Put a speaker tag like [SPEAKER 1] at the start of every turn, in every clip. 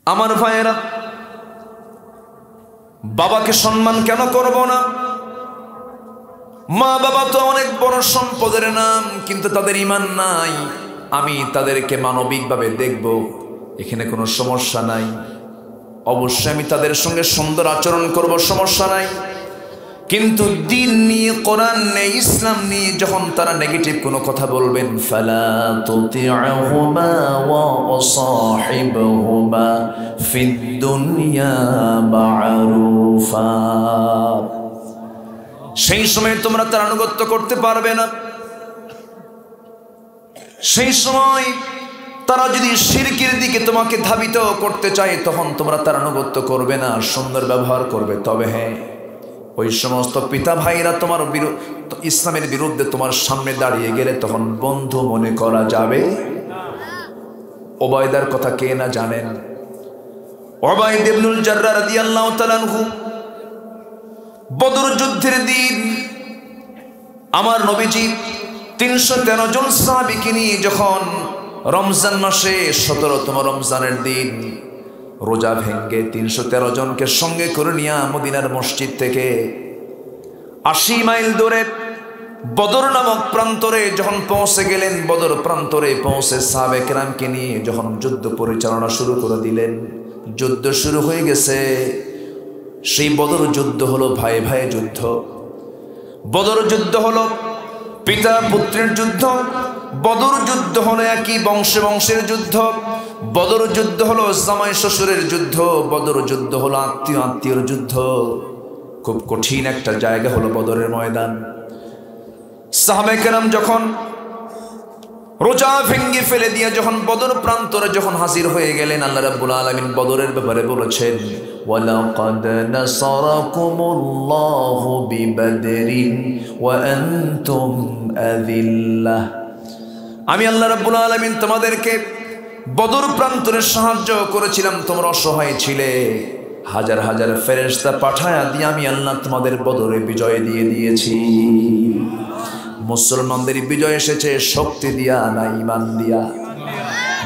[SPEAKER 1] আমার ভাইয়েরা, বাবাকে সম্মান কেন করব না? মা বাবা তো অনেক বড় সম্পদের নাম, কিন্তু তাদের ঈমান নাই। আমি তাদেরকে মানবিকভাবে দেখব, এখানে কোনো সমস্যা নাই। অবশ্যই আমি তাদের সঙ্গে সুন্দর আচরণ করব, সমস্যা নাই। কিন্তু দিন নিয়ে, কোরআন নিয়ে, ইসলাম নিয়ে যখন তারা নেগেটিভ কোনো কথা বলবেন, ফালা তুতি'হুমা ওয়া সাহিবহুমা ফিদ দুনিয়া মা'রুফা। সেই সময় তোমরা তার আনুগত্য করতে পারবে না। সেই সময় তারা যদি শিরকের দিকে তোমাকে ধাবিত করতে চায়, তখন তোমরা তার আনুগত্য করবে না, সুন্দর ব্যবহার করবে। তবে হ্যাঁ, ওই সমস্ত পিতা ভাইরা তোমার ইসলামের বিরুদ্ধে তোমার সামনে দাঁড়িয়ে গেলে তখন বন্ধু মনে করা যাবে। ওবায়দার কথা কে না জানেন? ওবায়দ ইবনুল জাররাহ রাদিয়াল্লাহু তাআলা আনহু বদর যুদ্ধের দিন আমার নবীজি 313 জন সাহাবীকে নিয়ে যখন রমজান মাসে 17তম রমজানের দিন রোজা ভেঙ্গে 313 জনকে সঙ্গে করে নিয়ে মদিনার মসজিদ থেকে 80 মাইল দূরে বদর নামক প্রান্তরে যখন পৌঁছে গেলেন, বদর প্রান্তরে পৌঁছে সাহাবে কেরামকে নিয়ে যখন যুদ্ধ পরিচালনা শুরু করে দিলেন, যুদ্ধ শুরু হয়ে গেছে। সেই বদর যুদ্ধ হলো ভাই ভাই যুদ্ধ, বদর যুদ্ধ হলো পিতা পুত্রের যুদ্ধ, বদর যুদ্ধ হলো একই বংশে বংশের যুদ্ধ, বদর যুদ্ধ হলো জামাই শ্বশুরের যুদ্ধ, বদর যুদ্ধ হলো আত্মীয় আত্মীয়র যুদ্ধ। খুব কঠিন একটা জায়গা হলো বদরের ময়দান। সাহাবায়ে কেরাম যখন রোজা ভেঙ্গে ফেলে দিয়ে যখন বদর প্রান্তরে যখন হাজির হয়ে গেলেন, আল্লাহ রাব্বুল আলামিন বদরের ব্যাপারে বলেছেন, ওয়ালাকাদ নাসারাকুমুল্লাহু বিবাদরিন ওয়া আনতুম আযিল্লাহ। আমি আল্লাহ রাব্বুল আলামিন তোমাদেরকে বদর প্রান্তরে সাহায্য করেছিলাম, তোমরা অসহায় ছিলে। হাজার হাজার ফেরেশতা পাঠায়া দিয়ে আমি আল্লাহ তোমাদের বদরে বিজয় দিয়ে দিয়েছি। মুসলমানদের বিজয় এসেছে শক্তি দিয়া না ঈমান দিয়া।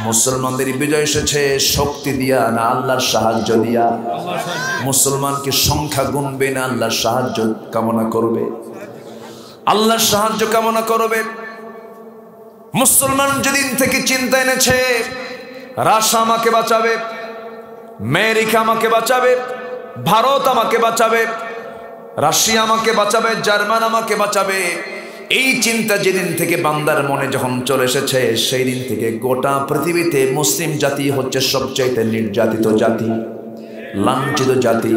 [SPEAKER 1] মুসলমানদের বিজয় এসেছে শক্তি দিয়া না আল্লাহর সাহায্য দিয়া। মুসলমানকে সংখ্যা গুনবে না, আল্লাহর সাহায্য কামনা করবে, আল্লাহর সাহায্য কামনা করবে। মুসলমান যেদিন থেকে চিন্তা এনেছে রাশিয়া আমাকে বাঁচাবে, আমেরিকা আমাকে বাঁচাবে, ভারত আমাকে বাঁচাবে, রাশিয়া আমাকে বাঁচাবে, জার্মান আমাকে বাঁচাবে, এই চিন্তা যেদিন থেকে বান্দার মনে যখন চলে এসেছে, সেই দিন থেকে গোটা পৃথিবীতে মুসলিম জাতি হচ্ছে সবচাইতে নির্যাতিত জাতি, লাঞ্ছিত জাতি।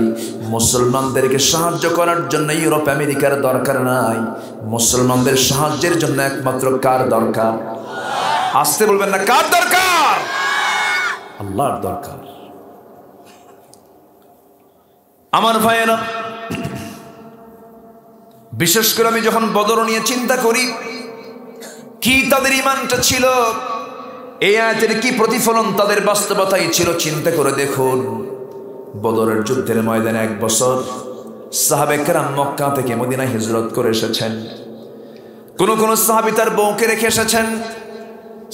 [SPEAKER 1] মুসলমানদেরকে সাহায্য করার জন্য ইউরোপ আমেরিকার দরকার নাই, মুসলমানদের সাহায্যের জন্য একমাত্র কার দরকার? আসতে বলবেন না, কার দরকার? আল্লাহর দরকার। আমার ভাইয়েরা, বিশেষ করে আমি যখন বদর নিয়ে চিন্তা করি, কি তাদের ঈমানটা ছিল, এই আয়াতের কি প্রতিফলন তাদের বাস্তবতাই ছিল, চিন্তা করে দেখুন। বদরের যুদ্ধের ময়দানে 1 বছর সাহাবে কেরাম মক্কা থেকে মদিনায় হিজরত করে এসেছেন। কোন কোন সাহাবী তার বউকে রেখে এসেছেন,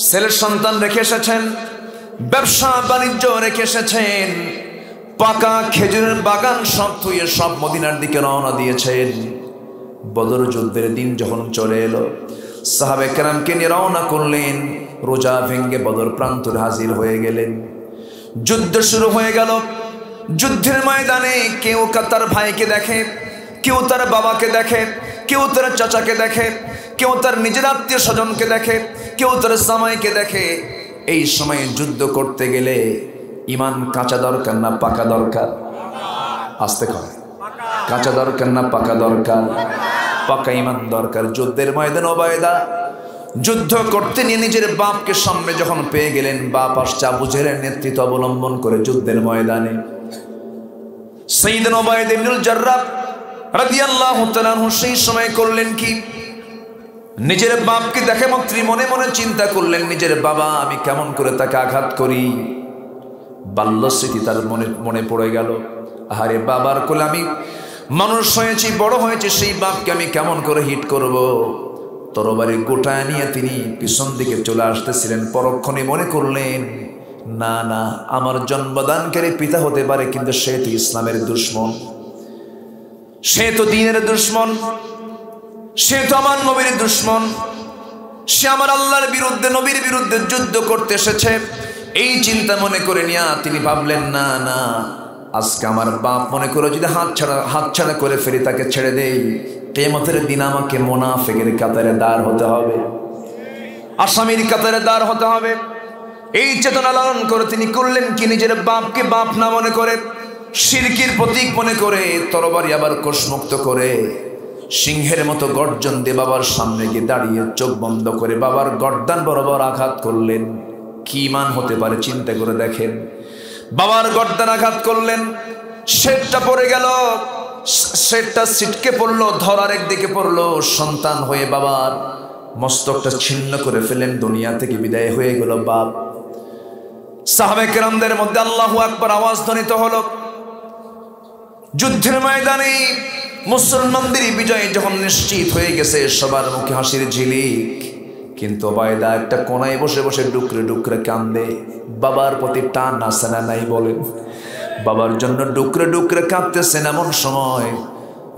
[SPEAKER 1] ছেলের সন্তান রেখে এসেছেন, ব্যবসা বাণিজ্য রেখে এসেছেন, পাকা খেজুরের বাগান সব থুয়ে সব মদিনার দিকে রওনা দিয়েছেন। বদর যুদ্ধের দিন যখন চলে এলো, সাহাবে কেরামকে নিয়ে রওনা করলেন, রোজা ভেঙ্গে বদর প্রান্তরে হাজির হয়ে গেলেন। যুদ্ধ শুরু হয়ে গেল। যুদ্ধের ময়দানে কেউ তার ভাইকে দেখে, কেউ তার বাবাকে দেখে, কেউ তার চাচাকে দেখে, কেউ তার নিজের আত্মীয় স্বজনকে দেখে, কেউ তার জামাইকে দেখে। এই সময়ে যুদ্ধ করতে গেলে ঈমান কাঁচা দরকার না পাকা দরকার? আসতে কয়, কাঁচা দরকার না পাকা দরকার? পাকা ঈমান দরকার। যুদ্ধের ময়দানে ওবায়দা যুদ্ধ করতে নিয়ে নিজের বাপকে সামনে যখন পেয়ে গেলেন, বাপ আসছে আবু জেহেলের নেতৃত্ব অবলম্বন করে যুদ্ধের ময়দানে। সাইয়েদনা ওবায়দা ইবনুল জাররাহ রাদিয়াল্লাহু তাআলা আনহু সেই সময় করলেন কি, নিজের বাপকে দেখে মাত্রই মনে মনে চিন্তা করলেন, নিজের বাবা, আমি কেমন করে তাকে আঘাত করি। বাল্য স্মৃতি তার মনে পড়ে গেল। আরে বাবার কোলে আমি মানুষ হয়েছি, বড় হয়েছে, সেই বাপকে আমি কেমন করে হিট করব। তরবারি গোটায় নিয়ে তিনি পিছন দিকে চলে আসতেছিলেন, পরক্ষণে মনে করলেন না না, আমার জন্মদানকারী পিতা হতে পারে, কিন্তু সে তো ইসলামের দুশ্মন, সে তো দ্বীনের দুশ্মন, সে তো আমার নবীর দুশ্মন, সে আমার আল্লাহর বিরুদ্ধে, নবীর বিরুদ্ধে যুদ্ধ করতে এসেছে। এই চিন্তা মনে করে নিয়া তিনি ভাবলেন, না না, আজকে আমার বাপ মনে করে যদি হাতছাড়া করে ফেরি, তাকে ছেড়ে দেই, কিয়ামতের দিন আমাকে মুনাফিকের কাতারে দাঁড় হতে হবে, আসামির কাতারে দাঁড় হতে হবে। এই চেতনা লালন করে তিনি করলেন কি, নিজের বাপকে বাপ না মনে করে, শিরকির প্রতীক মনে করে, তরবারি আবার কোষমুক্ত করে সিংহের মতো গর্জন দিয়ে বাবার সামনে গিয়ে দাঁড়িয়ে চোখ বন্ধ করে বাবার গর্দান বরাবর আঘাত করলেন। কি মান হতে পারে চিন্তা করে দেখেন। বাবার গর্দান আঘাত করলেন, শেরটা পড়ে গেল, শেরটা ছিটকে পড়লো, ধরার একদিকে পড়লো, সন্তান হয়ে বাবার মস্তকটা ছিন্ন করে ফেলেন, দুনিয়া থেকে বিদায় হয়ে গেল বাপ। সাহাবায়ে কেরামদের মধ্যে আল্লাহু আকবার আওয়াজ ধ্বনিত হলো। যুদ্ধের ময়দানে মুসলমানদের বিজয় যখন নিশ্চিত হয়ে গেছে, সবার মুখে হাসির ঝিলিক, কিন্তু ওবায়দা একটা কোনায় বসে বসে ডুকরে ডুকরে কান্দে। বাবার প্রতি টান আছে না নাই বলেন? বাবার জন্য ডুকরে ডুকরে কাঁদতেছেন। এমন সময়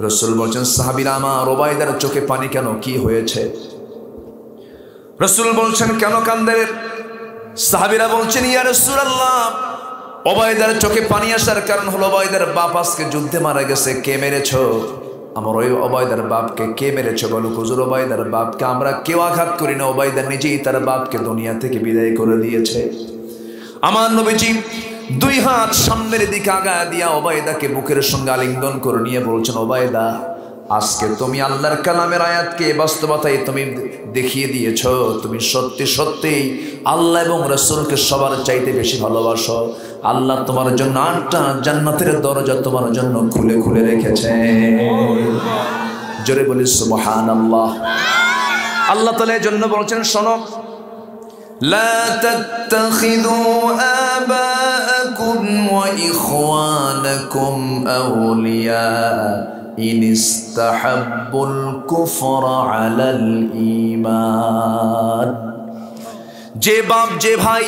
[SPEAKER 1] রাসূল বলছেন, সাহাবীরা আমার, ওবায়দার চোখে পানি কেন, কি হয়েছে? রাসূল বলছেন, কেন কান্দে? সাহাবীরা বলছেন, ইয়া রাসূলুল্লাহ, ওবায়দার চোখে পানি আসার কারণ হলো ওবায়দার বাপ আজকে যুদ্ধে মারা গেছে। কে মেরেছ? আমার ওই ওবায়দার বাপকে কে মেরেছ? বলো হুজুর, ওবায়দার বাপকে আমরা কেউ আঘাত করি না, ওবায়দা নিজেই তার বাপকে দুনিয়া থেকে বিদায় করে দিয়েছে। আমার নবীজি দুই হাত সামনের দিকে আগায় দিয়া ওবায়দাকে বুকের সঙ্গে আলিঙ্গন করে নিয়ে বলছেন, ওবায়দা, আজকে তুমি আল্লাহর কালামের আয়াতকে বাস্তবতায় তুমি দেখিয়ে দিয়েছ। তুমি সত্যি সত্যি আল্লাহ এবং রাসূলকে সবার চাইতে বেশি ভালোবাসো। আল্লাহ তোমার জন্য 8টা জান্নাতের দরজা তোমার জন্য খুলে খুলে রেখেছে। জোরে বলি সুবহানাল্লাহ। আল্লাহ তাআলা এর জন্য বলছেন, শোনো, লা তাত্তাখিযু আবাআকুম ওয়া ইখওয়ানাকুম আউলিয়া ইন ইস্তাহাব্বুল কুফরা আলাল ঈমান। যে বাপ যে ভাই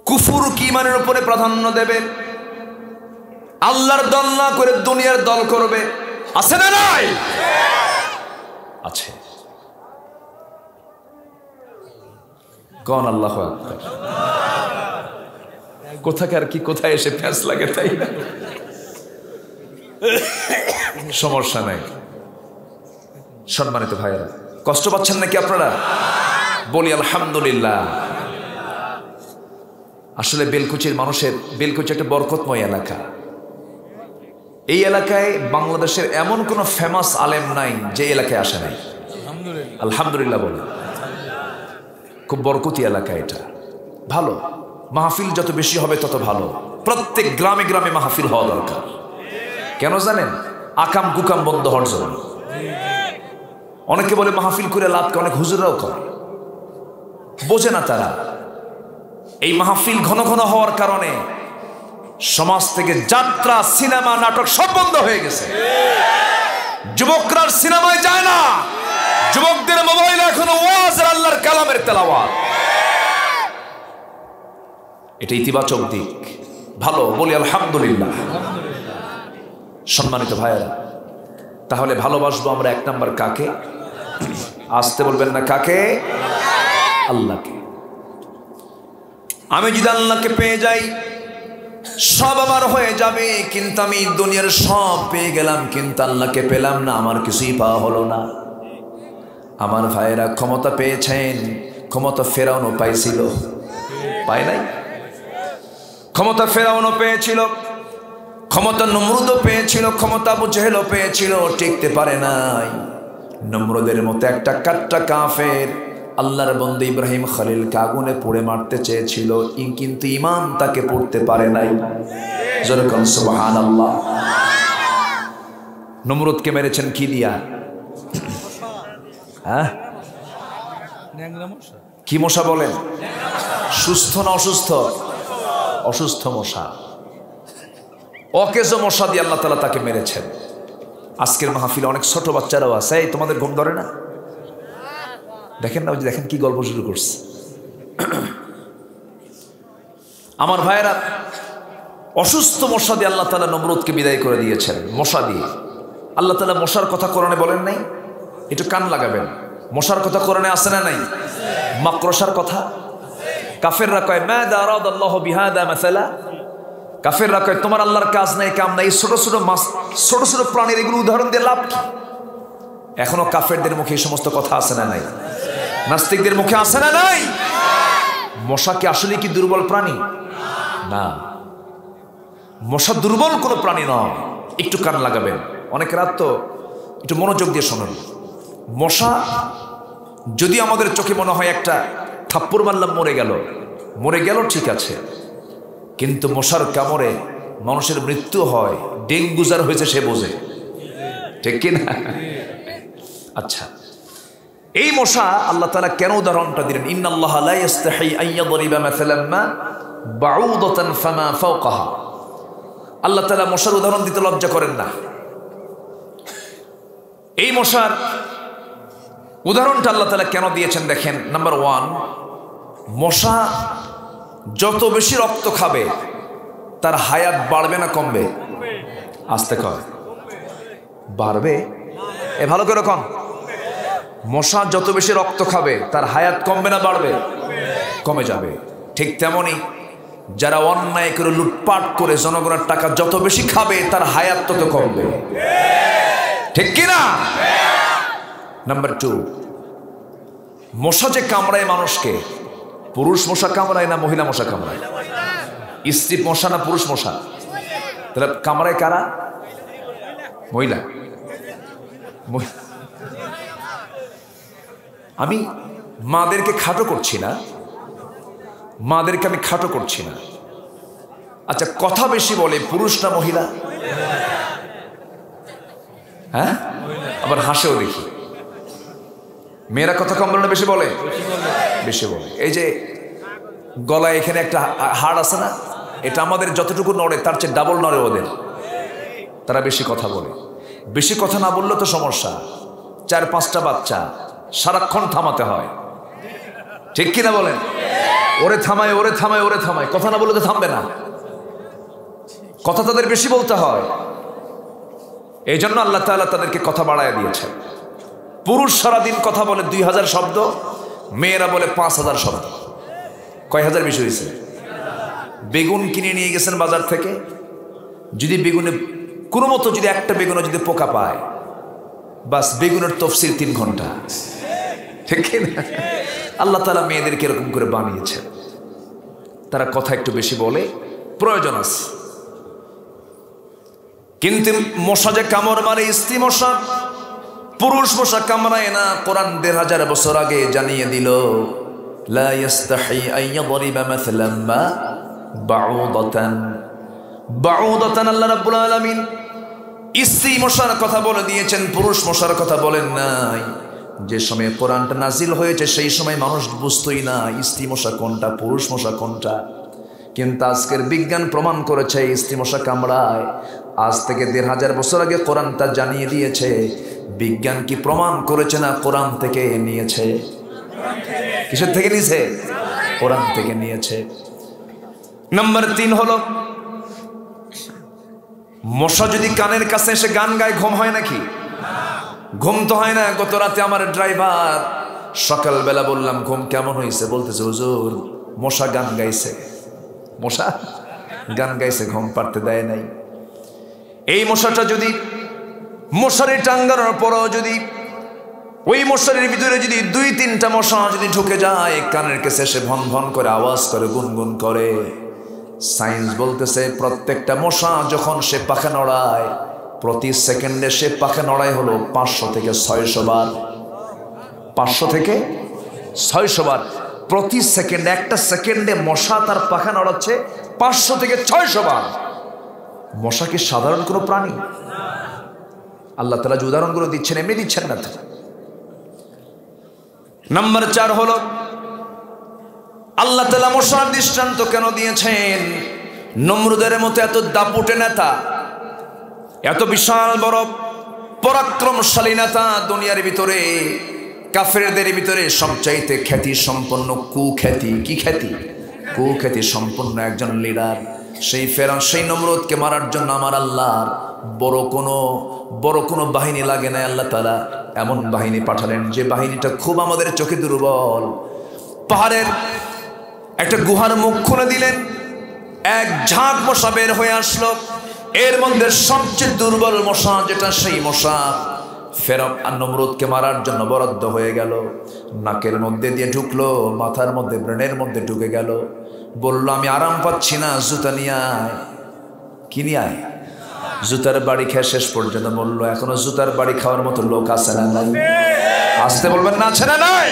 [SPEAKER 1] কুফর কি ঈমানের উপরে প্রাধান্য দেবে, আল্লাহর দল না করে দুনিয়ার দল করবে, আছে না নাই? আছে। কোন আল্লাহু আকবার। কোথাকার কি কোথায় এসে ফ্যাস লাগে, তাই না? সমস্যা নাই। সম্মানিত ভাইয়েরা, কষ্ট পাচ্ছেন নাকি আপনারা? বলি আলহামদুলিল্লাহ। আসলে বেলকুচির মানুষের, বেলকুচি একটা বরকতময় এলাকা। এই এলাকায় বাংলাদেশের এমন কোন ফেমাস আলেম নাই যে এলাকায় আসে নাই। আলহামদুলিল্লাহ বলে। খুব বরকতি এলাকা এটা, ভালো। মাহফিল যত বেশি হবে তত ভালো। প্রত্যেক গ্রামে গ্রামে মাহফিল হওয়া দরকার। কেন জানেন? আকাম কুকাম বন্ধ হওয়ার জন্য। অনেকে বলে মাহফিল করে লাভ, অনেক হুজুররাও করে, বোঝে না তারা। এই মাহফিল ঘন ঘন হওয়ার কারণে সমাজ থেকে যাত্রা, সিনেমা, নাটক সব বন্ধ হয়ে গেছে। যুবকরা সিনেমায় যায় না, যুবকদের মোবাইলে এখন ওয়াজ আর আল্লাহর কালামের তেলাওয়াত। এটা ইতিবাচক দিক, ভালো। বলি আলহামদুলিল্লাহ। সম্মানিত ভাইয়েরা, তাহলে ভালোবাসবো আমরা এক নাম্বার কাকে? আসতে বলবেন না, কাকে? আল্লাহকে। আমি যদি আল্লাহকে পেয়ে যাই, সব আমার হয়ে যাবে, কিন্তু আমি দুনিয়ার সব পেয়ে গেলাম কিন্তু আল্লাহকে পেলাম না, আমার কিছুই পাওয়া হলো না। আমার ভাইয়েরা, ক্ষমতা পেয়েছেন, ক্ষমতা ফেরাউনও পাইছিল, পায় নাই? ক্ষমতা ফেরাউনও পেয়েছিল, ক্ষমতা নমরুদও পেয়েছিল, ক্ষমতা আবু জেহেলও পেয়েছিল, টিকতে পারে নাই। নমরুদের মতো একটা কাট্টা কাফের আল্লাহর বন্ধু ইব্রাহিম খলিলকে আগুনে পুড়ে মারতে চেয়েছিল, কিন্তু ঈমান তাকে পড়তে পারে নাই। যেরকম সুবহানাল্লাহ। নমরুদকে মেরেছেন কি দিয়া? হ্যাঁ, কি মশা বলেন? সুস্থ না অসুস্থ? অসুস্থ মশা, অকেজো মশা দিয়ে আল্লাহ তাআলা তাকে মেরেছেন। আজকের মাহফিলে অনেক ছোট বাচ্চারাও আছে। এই তোমাদের ঘুম ধরে না? দেখেন না, দেখেন কি গল্প শুরু করছে। আমার ভাইয়েরা, অসুস্থ মশা দিয়ে আল্লাহ তাআলা নমরুদকে বিদায় করে দিয়েছেন। মশা দিয়ে আল্লাহ তাআলা মশার কথা কোরআনে বলেন নাই? একটু কান লাগাবেন। মশার কথা কোরআনে আছে না নাই? মাকড়সার কথা। কাফেররা কয় মাযা আরাদাল্লাহু বিহাদা মাসালা। কাফেররা কয় তোমার আল্লাহর কাজ নাই, কাম নাই, ছোট ছোট মাছ, ছোট ছোট প্রাণীর এগুলো উদাহরণ দিয়ে লাভ কি? এখনো কাফেরদের মুখে এই সমস্ত কথা আছে না নাই? নাস্তিকদের মুখে আছে না নাই? মশা কি আসলে কি দুর্বল প্রাণী? না, মশা দুর্বল কোনো প্রাণী নয়। একটু কান লাগাবেন। অনেক রাত তো, একটু মনোযোগ দিয়ে শোনেন। মশা যদি আমাদের চোখে মনে হয় একটা থাপ্পড় মারলাম মরে গেল ঠিক আছে, কিন্তু মশার কামড়ে মানুষের মৃত্যু হয়, ডেঙ্গু যার হয়েছে সে বোঝে, ঠিক কিনা? আচ্ছা, এই মশা আল্লাহ তাআলা কেন উদাহরণটা দিলেন? ইন্নাল্লাহা লা ইস্তাহি আন ইয়াদরিবা মাসালান মা বাউদাতান ফামা ফাওকাহা। আল্লাহ তাআলা মশার উদাহরণ দিতে লজ্জা করেন না। এই মশার উদাহরণটা আল্লাহ তাআলা কেন দিয়েছেন দেখেন। নাম্বার 1, মশা যত বেশি রক্ত খাবে তার হায়াত বাড়বে না কমবে? আস্তে কয়, বাড়বে। এ ভালো করে কম। মশা যত বেশি রক্ত খাবে তার হায়াত কমবে না বাড়বে? কমে যাবে। ঠিক তেমনি যারা অন্যায় করে লুটপাট করে জনগণের টাকা যত বেশি খাবে তার হায়াত তত কমবে, ঠিক কিনা? নাম্বার 2, মশা যে কামড়ায় মানুষকে, পুরুষ মশা কামড়ায় না মহিলা মশা কামড়ায়? স্ত্রী মশা না পুরুষ মশা? তাহলে কামড়ায় কারা? মহিলা। আমি মাদেরকে খাটো করছি না, মাদেরকে আমি খাটো করছি না। আচ্ছা, কথা বেশি বলে পুরুষ না মহিলা? হ্যাঁ, আবার হাসেও দেখি। মেয়েরা কথা কম বলে না বেশি বলে? বেশি বলে। এই যে গলায় এখানে একটা হাড় আছে না, এটা আমাদের যতটুকু নড়ে তার চেয়ে ডাবল নড়ে ওদের। তারা বেশি কথা বলে। বেশি কথা না বললে তো সমস্যা। 4-5টা বাচ্চা সারাক্ষণ থামাতে হয়, ঠিক কিনা বলেন? ওরে থামায়, ওরে থামায়, ওরে থামায়। কথা না বললে তো থামবে না, কথা তাদের বেশি বলতে হয়। এই জন্য আল্লাহ তাআলা তাদেরকে কথা বাড়ায় দিয়েছেন। পুরুষ সারাদিন কথা বলে 2000 শব্দ, মেয়েরা বলে 5000 শব্দ। কয় হাজার বেশি হয়েছে? বেগুন কিনে নিয়ে গেছেন বাজার থেকে, যদি বেগুনে কোনো মতো যদি একটা বেগুনে যদি পোকা পায়, বাস বেগুনের তফসির 3 ঘন্টা, ঠিক না? আল্লাহ তাআলা মেয়েদেরকে এরকম করে বানিয়েছেন। তারা কথা একটু বেশি বলে, প্রয়োজন আছে। কিন্তু মশা যে কামড় মারে, স্ত্রী মশা, পুরুষ মশা কামড়ায় না। কোরআন 1500 বছর আগে জানিয়ে দিল, লা ইস্তাহি আন ইয়াদরিবা মাসালান মা বাউদাতান। বাউদাতান আল্লাহ রাব্বুল আলামিন স্ত্রী মশার কথা বলে দিয়েছেন, পুরুষ মশার কথা বলেন নাই। যে সময় কোরআনটা নাজিল হয়েছে সেই সময় মানুষ বুঝতোই না স্ত্রী মশা কোনটা, পুরুষ মশা কোনটা। কিন্তু আজকের বিজ্ঞান প্রমাণ করেছে স্ত্রী মশা কামড়ায়। আজ থেকে 1500 বছর আগে কোরআন তা জানিয়ে দিয়েছে। বিজ্ঞান কি প্রমাণ করেছে না কোরআন থেকে নিয়েছে? কিসের থেকে নিয়েছে? কোরআন থেকে নিয়েছে। নাম্বার 3 হলো, মশা যদি কানের কাছে এসে গান গায়, ঘুম হয় নাকি? ঘুম তো হয় না। গত রাতে আমার ড্রাইভার সকালবেলা বললাম ঘুম কেমন হয়েছে, বলতেছে হুজুর মশা গান গাইছে। মশা গান গাইছে, ঘুম পাড়তে দেয় নাই। এই মশাটা যদি মশারি টাঙ্গানোর পরও যদি ওই মশারির ভিতরে যদি 2-3টা মশা যদি ঢুকে যায়, কানের কাছে এসে ভন ভন করে আওয়াজ করে, গুনগুন করে, সায়েন্স বলতেছে প্রত্যেকটা মশা যখন সে পাখা নড়ায়, প্রতি সেকেন্ডে সে পাখা নড়ায় হলো 500 থেকে 600 বার। 500 থেকে 600 বার প্রতি সেকেন্ডে। একটা সেকেন্ডে মশা তার পাখা নড়াচ্ছে 500 থেকে 600 বার। মশা কি সাধারণ কোনো প্রাণী? আল্লাহ তাআলা যে উদাহরণগুলো দিচ্ছেন এমনি দিচ্ছেন না। নাম্বার 4 হলো, আল্লাহ তাআলা মশার দৃষ্টান্ত কেন দিয়েছেন? নমরুদের মতো এত দাপুটে নেতা, এত বিশাল বড় পরাক্রমশালী নেতা দুনিয়ার ভিতরে, কাফেরদের ভিতরে সবচাইতে খ্যাতি সম্পন্ন কুখ্যাতি। কি খ্যাতি? কুখ্যাতি সম্পন্ন একজন লিডার। সেই ফেরাউন, সেই নমরুদকে মারার জন্য আমার আল্লাহর বড় কোনো বাহিনী লাগে না। আল্লাহ তাআলা এমন বাহিনী পাঠালেন যে বাহিনীটা খুব আমাদের চোখে দুর্বল। পাহাড়ের একটা গুহার মুখ খুলে দিলেন, এক ঝাঁক মশা বের হয়ে আসলো। এর মধ্যে সবচেয়ে দুর্বল মশা যেটা, সেই মশা ফেরাউন আর নমরুদকে মারার জন্য বরাদ্দ হয়ে গেল। নাকের মধ্যে দিয়ে ঢুকলো, মাথার মধ্যে, ব্রেনের মধ্যে ঢুকে গেল। বলল, আমি আরাম পাচ্ছি না, জুতা নিয়ে আয়। কি নিয়ে আয়? জুতার বাড়ি খেয়ে শেষ পর্যন্ত বললো, এখনো জুতার বাড়ি খাওয়ার মতো লোক আছে না নাই? আসতে বলবেন না, আছে না নাই?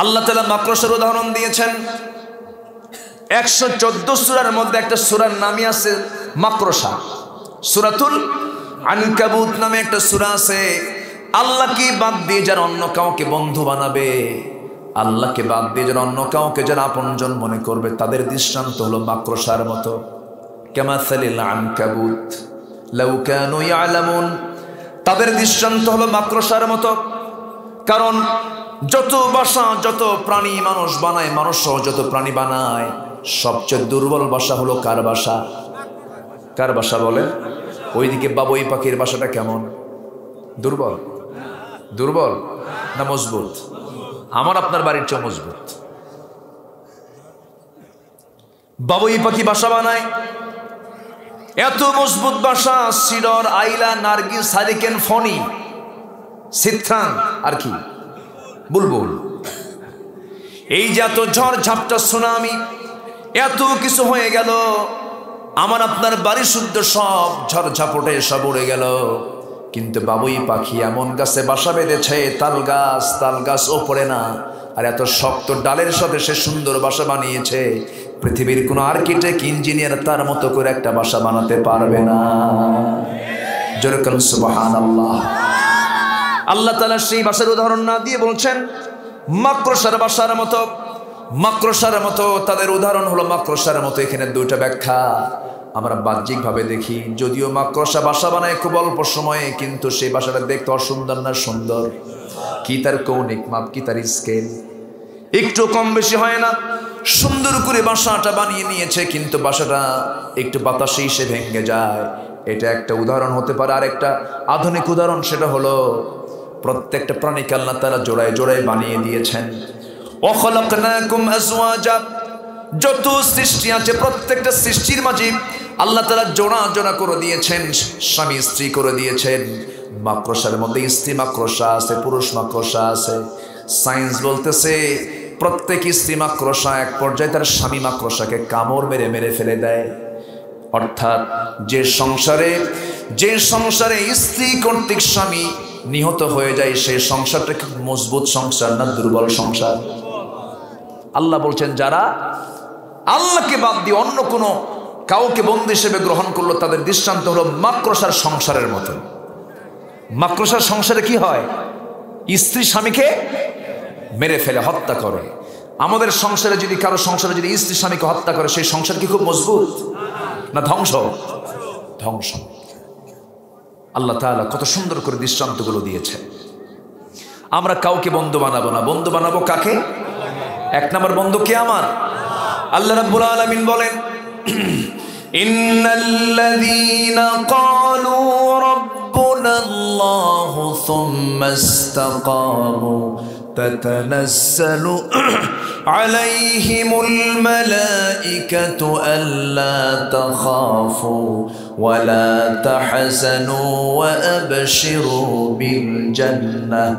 [SPEAKER 1] আল্লাহ তাআলা মাকড়সার উদাহরণ দিয়েছেন। 114 সূরার মধ্যে একটা সূরার নামই আছে মাকড়সা। সূরাতুল আনকাবুত নামে একটা সূরা আছে। আল্লাহকে বাদ দিয়ে যারা অন্য কাউকে বন্ধু বানাবে, আল্লাহকে বাদ দিয়ে যারা অন্য কাউকে যারা আপনজন মনে করবে, তাদের দৃষ্টান্ত হলো মাকড়সার মতো। কামাসালিল আনকাবুত লাউ কানু ইয়ালামুন, তাদের দৃষ্টান্ত হলো মাকড়সার মতো। কারণ যত বাসা, যত প্রাণী মানুষ বানায়, মানুষও যত প্রাণী বানায়, সবচেয়ে দুর্বল বাসা হলো কার বাসা? কার বাসা বলে? ওইদিকে বাবুই পাখির বাসাটা কেমন? দুর্বল? দুর্বল না মজবুত? আমার আপনার বাড়ির চেয়ে মজবুত। বাবুই পাখি বাসা বানায়, এত মজবুত বাসা, সিডর, আইলা, নার্গিস, হারিকেন, ফনি, সিত্রান, আর কি বুলবুল। এই যে এত ঝড় ঝাপটা, সুনামি, এত কিছু হয়ে গেল, আমার আপনার বাড়ি শুদ্ধ সব ঝড় ঝাপটে সব উড়ে গেল। কিন্তু বাবুই পাখি এমন গাছে বাসা বেঁধেছে, তাল গাছ ওপরে না, আর এত শক্ত ডালের সাথে সে সুন্দর বাসা বানিয়েছে। পৃথিবীর কোন আর্কিটেক্ট, ইঞ্জিনিয়ার তার মতো করে একটা বাসা বানাতে পারবে না। যেরকম সুবহানাল্লাহ। আল্লাহ তাআলা সেই বাসার উদাহরণ না দিয়ে বলছেন মাকড়সার বাসার মতো। মাকড়সার মতো, তাদের উদাহরণ হলো মাকড়সার মতো। এখানে দুইটা ব্যাখ্যা আমরা বাহ্যিকভাবে দেখি। যদিও মাকড়সা বাসা বানায় খুব অল্প সময়ে, কিন্তু সেই বাসাটা দেখতে অসুন্দর না সুন্দর? কি তার কৌণিক মাপ, কি তার স্কেল? একটু কম বেশি হয় না। সুন্দর করে বাসাটা বানিয়ে নিয়েছে, কিন্তু বাসাটা একটু বাতাসে এসে ভেঙে যায়। এটা একটা উদাহরণ হতে পারে। আর একটা আধুনিক উদাহরণ, সেটা হলো প্রত্যেকটা প্রাণীকে আল্লাহ তাআলা জোড়ায় জোড়ায় বানিয়ে দিয়েছেন। ওয়াখালাকনাকুম আজওয়াজা, যত সৃষ্টি আছে প্রত্যেকটা সৃষ্টির মাঝে আল্লাহ তাআলা জোড়া জোড়া করে দিয়েছেন, স্বামী স্ত্রী করে দিয়েছেন। মাকড়সার মধ্যে স্ত্রী মাকড়সা আছে, পুরুষ মাকড়সা আছে। সায়েন্স বলতেছে প্রত্যেক স্ত্রী মাকড়সা এক পর্যায়ে তার স্বামী মাকড়সাকে কামড় মেরে মেরে ফেলে দেয়। অর্থাৎ যে সংসারে স্ত্রী কর্তৃক স্বামী নিহত হয়ে যায়, সেই সংসারটা খুব মজবুত সংসার না দুর্বল সংসার? আল্লাহ বলছেন যারা আল্লাহকে বাদ দিয়ে অন্য কোনো কাউকে বন্ধু হিসেবে গ্রহণ করলো, তাদের দৃষ্টান্ত হলো মাকড়সার সংসারের মতো। মাকড়সার সংসারে কি হয়? স্ত্রী স্বামীকে মেরে ফেলে, হত্যা করে। আমাদের সংসারে যদি কারো সংসারে যদি স্ত্রী স্বামীকে হত্যা করে, সেই সংসার কি খুব মজবুত না ধ্বংস? ধ্বংস। আল্লাহ তাআলা কত সুন্দর করে দৃষ্টান্তগুলো দিয়েছে। আমরা কাউকে বন্ধু বানাবো না। বন্ধু বানাবো কাকে? এক নম্বর বন্ধু কে? আমার আল্লাহ রাব্বুল আলামিন বলেন, ইন্নাল্লাযীনা ক্বালু রাব্বুনাল্লাহু সুম্মা ইসতাকামু তাতানাজ্জালু আলাইহিমুল মালাইকাতু আল্লা তাখাফু ওয়া লা তাহজানু ওয়া আবশিরু বিল জান্নাহ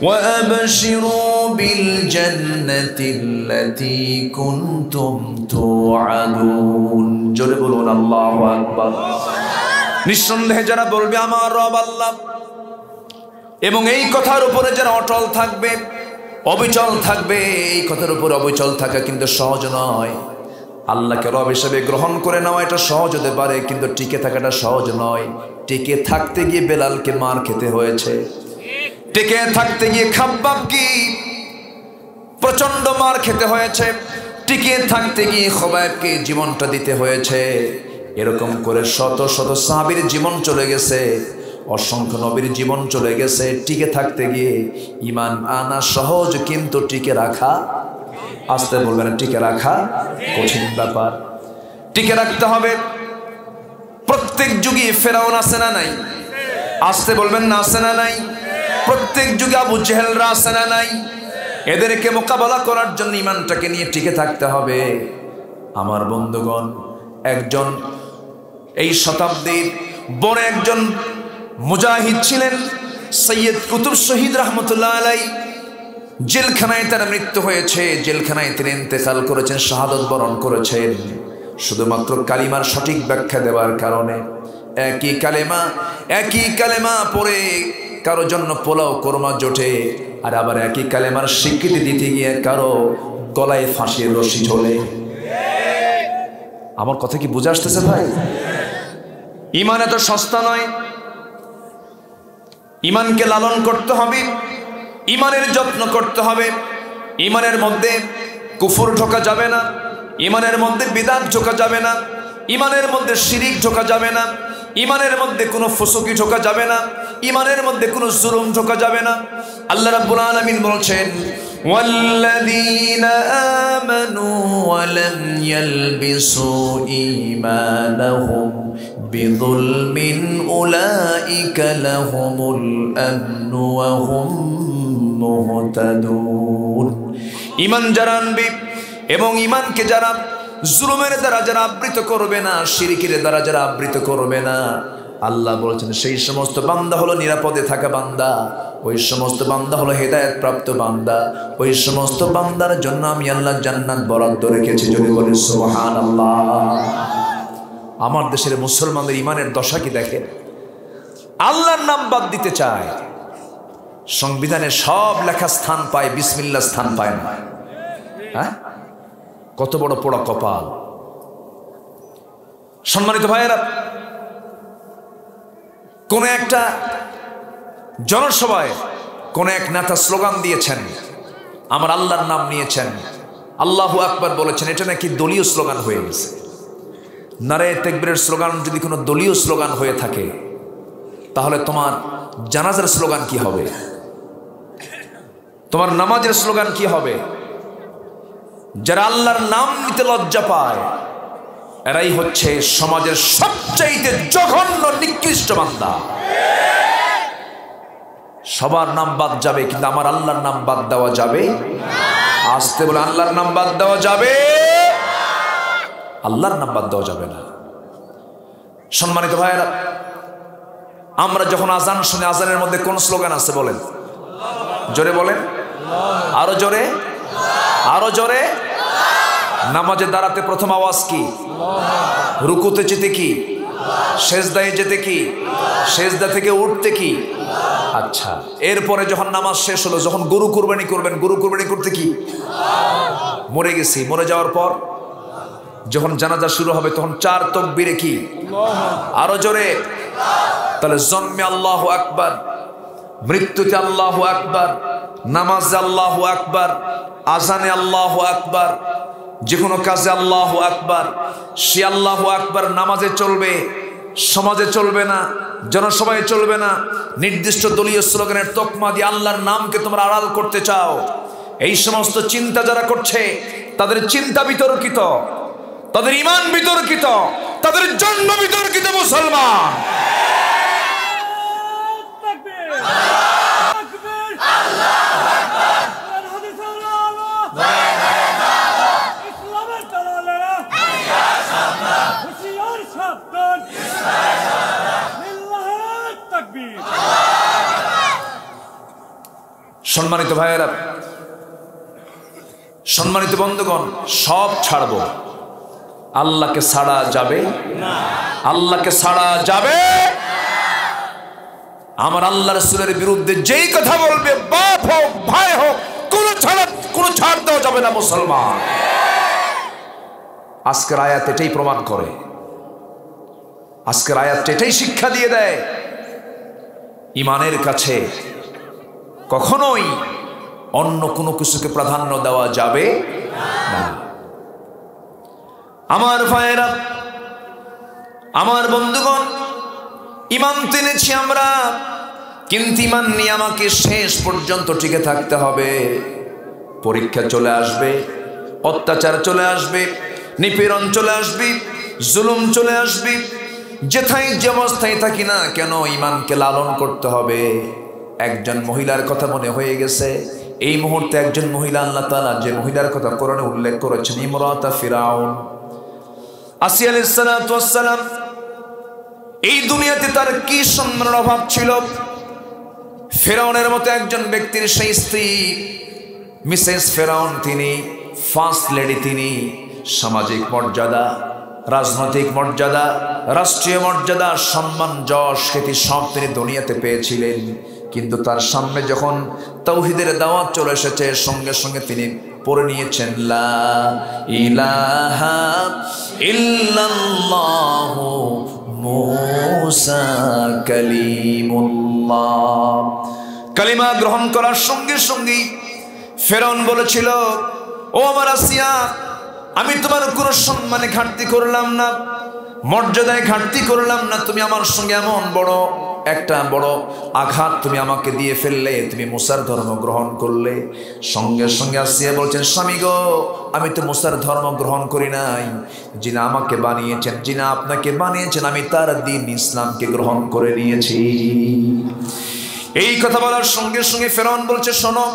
[SPEAKER 1] وأبشروا بالجنة التي كنتم توعدون জোরে বলুন আল্লাহু আকবার। নিঃসন্দেহে যারা বলবে আমার রব আল্লাহ, এবং এই কথার উপরে যারা অটল থাকবে, অবিচল থাকবে, এই কথার উপর অবিচল থাকা কিন্তু সহজ নয়। আল্লাহকে রব হিসেবে গ্রহণ করে নেওয়া এটা সহজ হতে পারে, কিন্তু টিকে থাকাটা সহজ নয়। টিকে থাকতে গিয়ে বেলালকে মার খেতে হয়েছে, টিকে থাকতে গিয়ে খাব্বাবকে প্রচন্ড মার খেতে হয়েছে, টিকে থাকতে গিয়ে খোবাইবকে জীবনটা দিতে হয়েছে। এরকম করে শত শত সাহাবীর জীবন চলে গেছে। অসংখ্য নবীর জীবন চলে গেছে, টিকে থাকতে গিয়ে ঈমান আনা সহজ, কিন্তু টিকে রাখা, আসতে বলবেন, টিকে রাখা কঠিন ব্যাপার। টিকে রাখতে হবে। প্রত্যেক যুগে ফেরাউন আছে না নাই? আসতে বলবেন না, আছে না নাই? প্রত্যেক যুগে আবু জেহেলরা আছে না নাই? এদেরকে মোকাবেলা করার জন্য ঈমানটাকে নিয়ে টিকে থাকতে হবে। আমার বন্ধুগণ, একজন এই শতাব্দীর বড় একজন মুজাহিদ ছিলেন সৈয়দ কুতুব শহীদ রহমতুল্লাহ আলাইহি। জেলখানায় তার মৃত্যু হয়েছে, জেলখানায় তিনি ইন্তেকাল করেছেন, শাহাদত বরণ করেছেন, শুধুমাত্র কালিমার সঠিক ব্যাখ্যা দেওয়ার কারণে। একই কালেমা পড়ে কারো জন্য পোলাও কোরমা জোটে, আর আবার একই কালেমার স্বীকৃতি দিতে গিয়ে কারো গলায় ফাঁসির রশি ঝোলে। আমার কথা কি বুঝে আসতেছে ভাই? ঈমান এত সস্তা নয়। ঈমানকে লালন করতে হবে, ঈমানের যত্ন করতে হবে। ঈমানের মধ্যে কুফর ঢোকা যাবে না, ঈমানের মধ্যে বিদআত ঢোকা যাবে না, ঈমানের মধ্যে শিরিক ঢোকা যাবে না, ঈমানের মধ্যে কোনো ফুসুকি ঢোকা যাবে না, ঈমানের মধ্যে কোনো জুলুম ঢোকা যাবে না। আল্লাহ রাব্বুল আলামিন বলছেন, ওয়াল্লাযীনা আমানু ওয়া লাম ইয়ালবিসু ঈমানাহুম বিযুলমিন উলাইকা লাহুমুল আমনু ওয়া হুম মুহতাদুন। ঈমান যারা আনবে এবং ঈমানকে যারা জুলুমের দ্বারা যারা আবৃত করবে না, শিরকের দ্বারা যারা আবৃত করবে না, আল্লাহ বলছেন সেই সমস্ত বান্দা হলো নিরাপদে থাকা বান্দা, ওই সমস্ত বান্দা হলো হেদায়েত প্রাপ্ত বান্দা, ওই সমস্ত বান্দার জন্য আমি আল্লাহ জান্নাত বরাদ্দ রেখেছি। যদি বলি সুবহানাল্লাহ। আমার দেশের মুসলমানদের ঈমানের দশা কি দেখেন? আল্লাহর নাম বাদ দিতে চায়, সংবিধানে সব লেখা স্থান পায়, বিসমিল্লাহ স্থান পায় না। হ্যাঁ, কত বড় পোড়া কপাল। সম্মানিত ভাইয়েরা, কোন একটা জনসভায় কোন এক নেতা স্লোগান দিয়েছেন, আমার আল্লাহর নাম নিয়েছেন, আল্লাহু আকবার বলেছেন, এটা নাকি দলীয় স্লোগান হয়ে গেছে। নারে তাকবীরের স্লোগান যদি কোনো দলীয় স্লোগান হয়ে থাকে, তাহলে তোমার জানাজার স্লোগান কি হবে? তোমার নামাজের স্লোগান কি হবে? যারা আল্লাহর নাম নিতে লজ্জা পায়, এরাই হচ্ছে সমাজের সবচাইতে জঘন্য নিকৃষ্ট বান্দা। সবার নাম বাদ যাবে, কিন্তু আমার আল্লাহর নাম বাদ দেওয়া যাবে। আসতে বলে, আল্লাহর নাম বাদ দেওয়া যাবে, আল্লাহর নাম বাদ দেওয়া যাবে না। সম্মানিত ভাইয়েরা, আমরা যখন আজান শুনি, আজানের মধ্যে কোন স্লোগান আছে বলেন? জোরে বলেন, আরো জোরে, আরো জোরে। নামাজে দাঁড়াতে প্রথম আওয়াজ কি? রুকুতে যেতে কি? সেজদায় যেতে কি? সেজদা থেকে উঠতে কি? আচ্ছা, এরপরে যখন নামাজ শেষ হলো, যখন গরু কুরবানি করবেন, গরু কুরবানি করতে কি? মরে গেছি, মরে যাওয়ার পর যখন জানাজা শুরু হবে, তখন 4 তাকবীরে কি? আরো জোরে। তাহলে জন্মে আল্লাহু আকবার, মৃত্যুতে আল্লাহু আকবার, নামাজে আল্লাহু আকবার, আজানে আল্লাহু আকবার, যে কোনো কাজে আল্লাহু আকবার। সে আল্লাহু আকবার নামাজে চলবে, সমাজে চলবে না, জনসভায় চলবে না। নির্দিষ্ট দলীয় স্লোগানের তকমা দিয়ে আল্লাহর নামকে তোমরা আড়াল করতে চাও, এই সমস্ত চিন্তা যারা করছে, তাদের চিন্তা বিতর্কিত, তাদের ঈমান বিতর্কিত, তাদের জন্য বিতর্কিত। মুসলমান, সম্মানিত ভাইয়েরা, সম্মানিত বন্ধুগণ, সব ছাড়বো, আল্লাহকে ছাড়া যাবে না, আল্লাহকে ছাড়া যাবে। আমার আল্লাহ রাসূলের বিরুদ্ধে যেই কথা বলবে, বাপ হোক ভাই হোক, কোনো ছাড় দেওয়া যাবে না। মুসলমান, আজকের আয়াত এটাই প্রমাণ করে, আজকের আয়াত এটাই শিক্ষা দিয়ে দেয়। ঈমানের কাছে কখনোই অন্য কোনো কিছুকে প্রাধান্য দেওয়া যাবে না। আমার ভাইয়েরা, আমার বন্ধুগণ, ইমান এনেছি আমরা, কিন্তু ইমান নিয়ে আমাকে শেষ পর্যন্ত টিকে থাকতে হবে। পরীক্ষা চলে আসবে, অত্যাচার চলে আসবে, নিপীড়ন চলে আসবে, জুলুম চলে আসবে। যেথায় যে অবস্থায় থাকি না কেন ইমানকে লালন করতে হবে। একজন মহিলার কথা মনে হয়ে গেছে এই মুহূর্তে, একজন মহিলা আল্লাহ তাআলা যে মহিলার কথা কোরআনে উল্লেখ করেছেন, ইমরাতা ফিরাউন, আসিয়া আলাইহিস সালাতু ওয়াস সালাম। এই দুনিয়াতে তার কি সম্মানের অভাব ছিল। ফেরাউনের মতো একজন ব্যক্তির সেই স্ত্রী মিসেস ফেরাউন, তিনি ফার্স্ট লেডি, তিনি সামাজিক মর্যাদা, রাজনৈতিক মর্যাদা, রাষ্ট্রীয় মর্যাদা, সম্মান, যশ, খ্যাতি সব তিনি দুনিয়াতে পেয়েছিলেন। কিন্তু তার সামনে যখন তাওহীদের দাওয়াত চলে এসেছে, সঙ্গে সঙ্গে তিনি পড়ে নিয়েছেন লা ইলাহা ইল্লাল্লাহু মুসা কালিমুল্লাহ। কালিমা গ্রহণ করার সঙ্গে সঙ্গেই ফেরাউন বলেছিল, ও আমার আসিয়া, আমি তোমার কোনো সম্মানে ঘাটতি করলাম না, মর্যাদায় ঘাটতি করলাম না। তুমি আমার সঙ্গে এমন বড় একটা বড় আঘাত তুমি আমাকে দিয়ে ফেললে, তুমি মুসার ধর্ম গ্রহণ করলে। সঙ্গে সঙ্গে আসিয়া বলছেন, স্বামী গো, আমি তো মুসার ধর্ম গ্রহণ করি নাই, যিনি আমাকে বানিয়েছেন, যিনি আপনাকে বানিয়েছেন, আমি তার দ্বীন ইসলামকে গ্রহণ করে নিয়েছি। এই কথা বলার সঙ্গে সঙ্গে ফেরাউন বলছে, শোনো,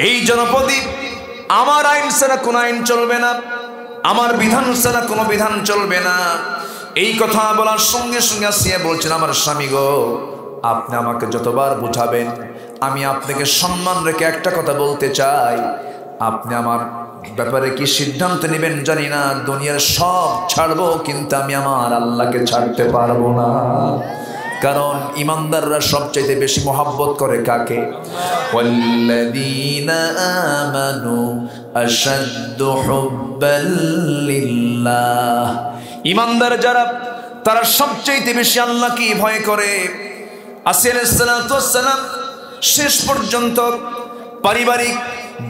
[SPEAKER 1] এই জনপদে আমার আইন ছাড়া কোনো আইন চলবে না, আমার বিধান ছাড়া কোনো বিধান চলবে না। এই কথা বলার সঙ্গে সঙ্গে আসিয়া বলছেন, আমার স্বামী গো, আপনি আমাকে যতবার বুঝাবেন, আমি আপনাকে সম্মান রেখে একটা কথা বলতে চাই। আপনি আমার ব্যাপারে কি সিদ্ধান্ত নেবেন জানি না, দুনিয়ার সব ছাড়বো, কিন্তু আমি আমার আল্লাহকে ছাড়তে পারবো না। কারণ ইমানদাররা সবচাইতে বেশি মহব্বত করে কাকে? ওয়াল্লাযীনা আমানু আশাদ্দু হুব্বাল লিল্লাহ। ইমানদার যারা, তারা সবচাইতে বেশি আল্লাহকে ভয় করে। আসিয়া আলাইহিস সালাতু ওয়াস সালাম শেষ পর্যন্ত পারিবারিক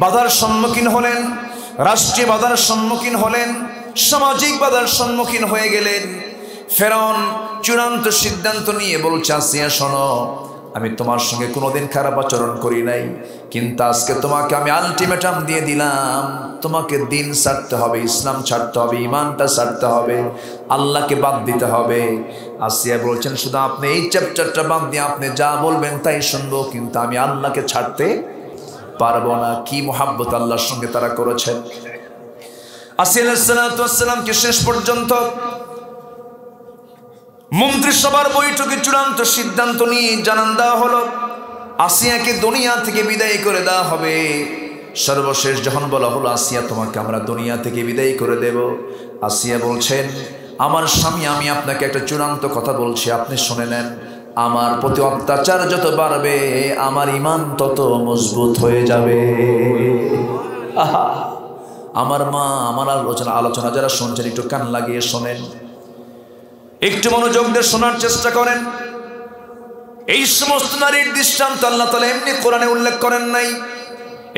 [SPEAKER 1] বাধার সম্মুখীন হলেন, রাষ্ট্রীয় বাধার সম্মুখীন হলেন, সামাজিক বাধার সম্মুখীন হয়ে গেলেন। ফেরাউন চূড়ান্ত সিদ্ধান্ত নিয়ে বলছে, আসিয়া শোনো, আমি তোমার সঙ্গে কোনোদিন খারাপ আচরণ করি নাই, কিন্তু আজকে তোমাকে আমি আলটিমেটাম দিয়ে দিলাম, তোমাকে দিন ছাড়তে হবে, ইসলাম ছাড়তে হবে, ইমানটা ছাড়তে হবে, আল্লাহকে বাদ দিতে হবে। আসিয়া বলছেন, শুধু আপনি এই চ্যাপ্টারটা বাদ দিয়ে আপনি যা বলবেন তাই শুনবো, কিন্তু আমি আল্লাহকে ছাড়তে পারবো না। কি মুহাব্বত আল্লাহর সঙ্গে তারা করেছেন। আসিয়া আলাইহিস সালাতু ওয়াস সালামকে শেষ পর্যন্ত মন্ত্রিসভার বৈঠকে চূড়ান্ত সিদ্ধান্ত নিয়ে জানান দেওয়া হলো, আসিয়াকে দুনিয়া থেকে বিদায় করে দেওয়া হবে। সর্বশেষ যখন বলা হলো, আসিয়া তোমাকে আমরা দুনিয়া থেকে বিদায় করে দেব, আসিয়া বলছেন, আমার স্বামী, আমি আপনাকে একটা চূড়ান্ত কথা বলছি, আপনি শুনে নেন। আমার প্রতি অত্যাচার যত বাড়বে, আমার ইমান তত মজবুত হয়ে যাবে। আহা, আমার মা, আমার আলোচনা যারা শুনছেন, একটু কান লাগিয়ে শোনেন, একটু মনোযোগ দিয়ে শোনার চেষ্টা করেন। এই সমস্ত নারীর দৃষ্টান্ত আল্লাহ তাআলা এমনি কোরআনে উল্লেখ করেন নাই,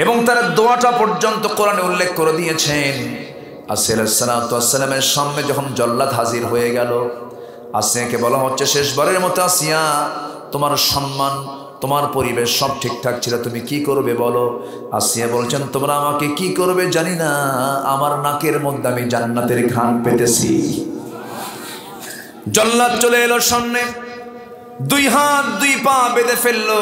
[SPEAKER 1] এবং তার দোয়াটা পর্যন্ত কোরআনে উল্লেখ করে দিয়েছেন। আসিয়া আলাইহিস সালাতু ওয়াস সালামের সামনে যখন জল্লাদ হাজির হয়ে গেল, আসিয়াকে বলা হচ্ছে, শেষবারের মতো আসিয়া, তোমার সম্মান, তোমার পরিবেশ সব ঠিকঠাক ছিল, তুমি কি করবে বলো। আসিয়া বলছেন, তোমরা আমাকে কি করবে জানি না, আমার নাকের মধ্যে আমি জান্নাতের ঘ্রাণ পেতেছি। জল্লাদ চলে এলো সামনে, দুই হাত দুই পা বেঁধে ফেললো,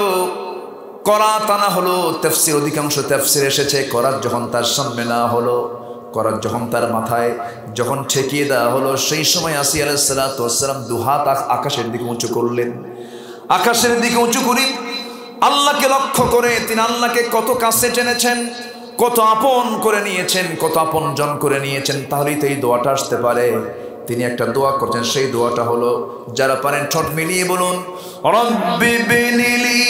[SPEAKER 1] করাত আনা হলো। তাফসীর, অধিকাংশ তাফসীর এসেছে, করাত যখন তার সামনে না হলো, করাত যখন তার মাথায় যখন ঠেকিয়ে দেওয়া হলো, সেই সময় আসিয়া আলাইহিস সালাতু ওয়াস সালাম দুহাত আকাশের দিকে উঁচু করলেন। আকাশের দিকে উঁচু করি আল্লাহকে লক্ষ্য করে, তিনি আল্লাহকে কত কাছে টেনেছেন, কত আপন করে নিয়েছেন, কত আপন জন করে নিয়েছেন, তাহলেই তো এই দোয়াটা আসতে পারে। তিনি একটা দোয়া করছেন, সেই দোয়াটা হলো, যারা পারেন ঠোঁট মিলিয়ে বলুন, রব্বি বিনিলি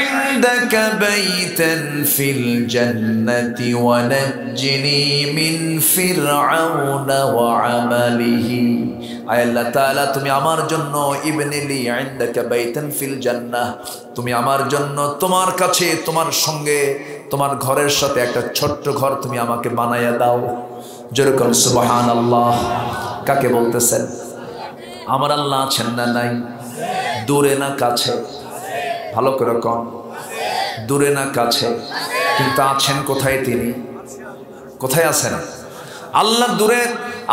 [SPEAKER 1] ইনদাকা বাইতান ফিল জান্নাতি ওয়া নাজ্জিনি মিন ফিরআউনা ওয়া আমালিহি। আয় আল্লাহ তাআলা, তুমি আমার জন্য ইবনিলি ইনদাকা বাইতান ফিল জান্নাহ, তুমি আমার জন্য তোমার কাছে, তোমার সঙ্গে, তোমার ঘরের সাথে একটা ছোট্ট ঘর তুমি আমাকে বানাইয়া দাও। যেরকম সুবহানাল্লাহ। কাকে বলতেছেন? আমার আল্লাহ আছেন না নাই? দূরে না কাছে? ভালো করে কম। দূরে না কাছে? কিন্তু আছেন কোথায় তিনি? কোথায় আছেন? আল্লাহ দূরে,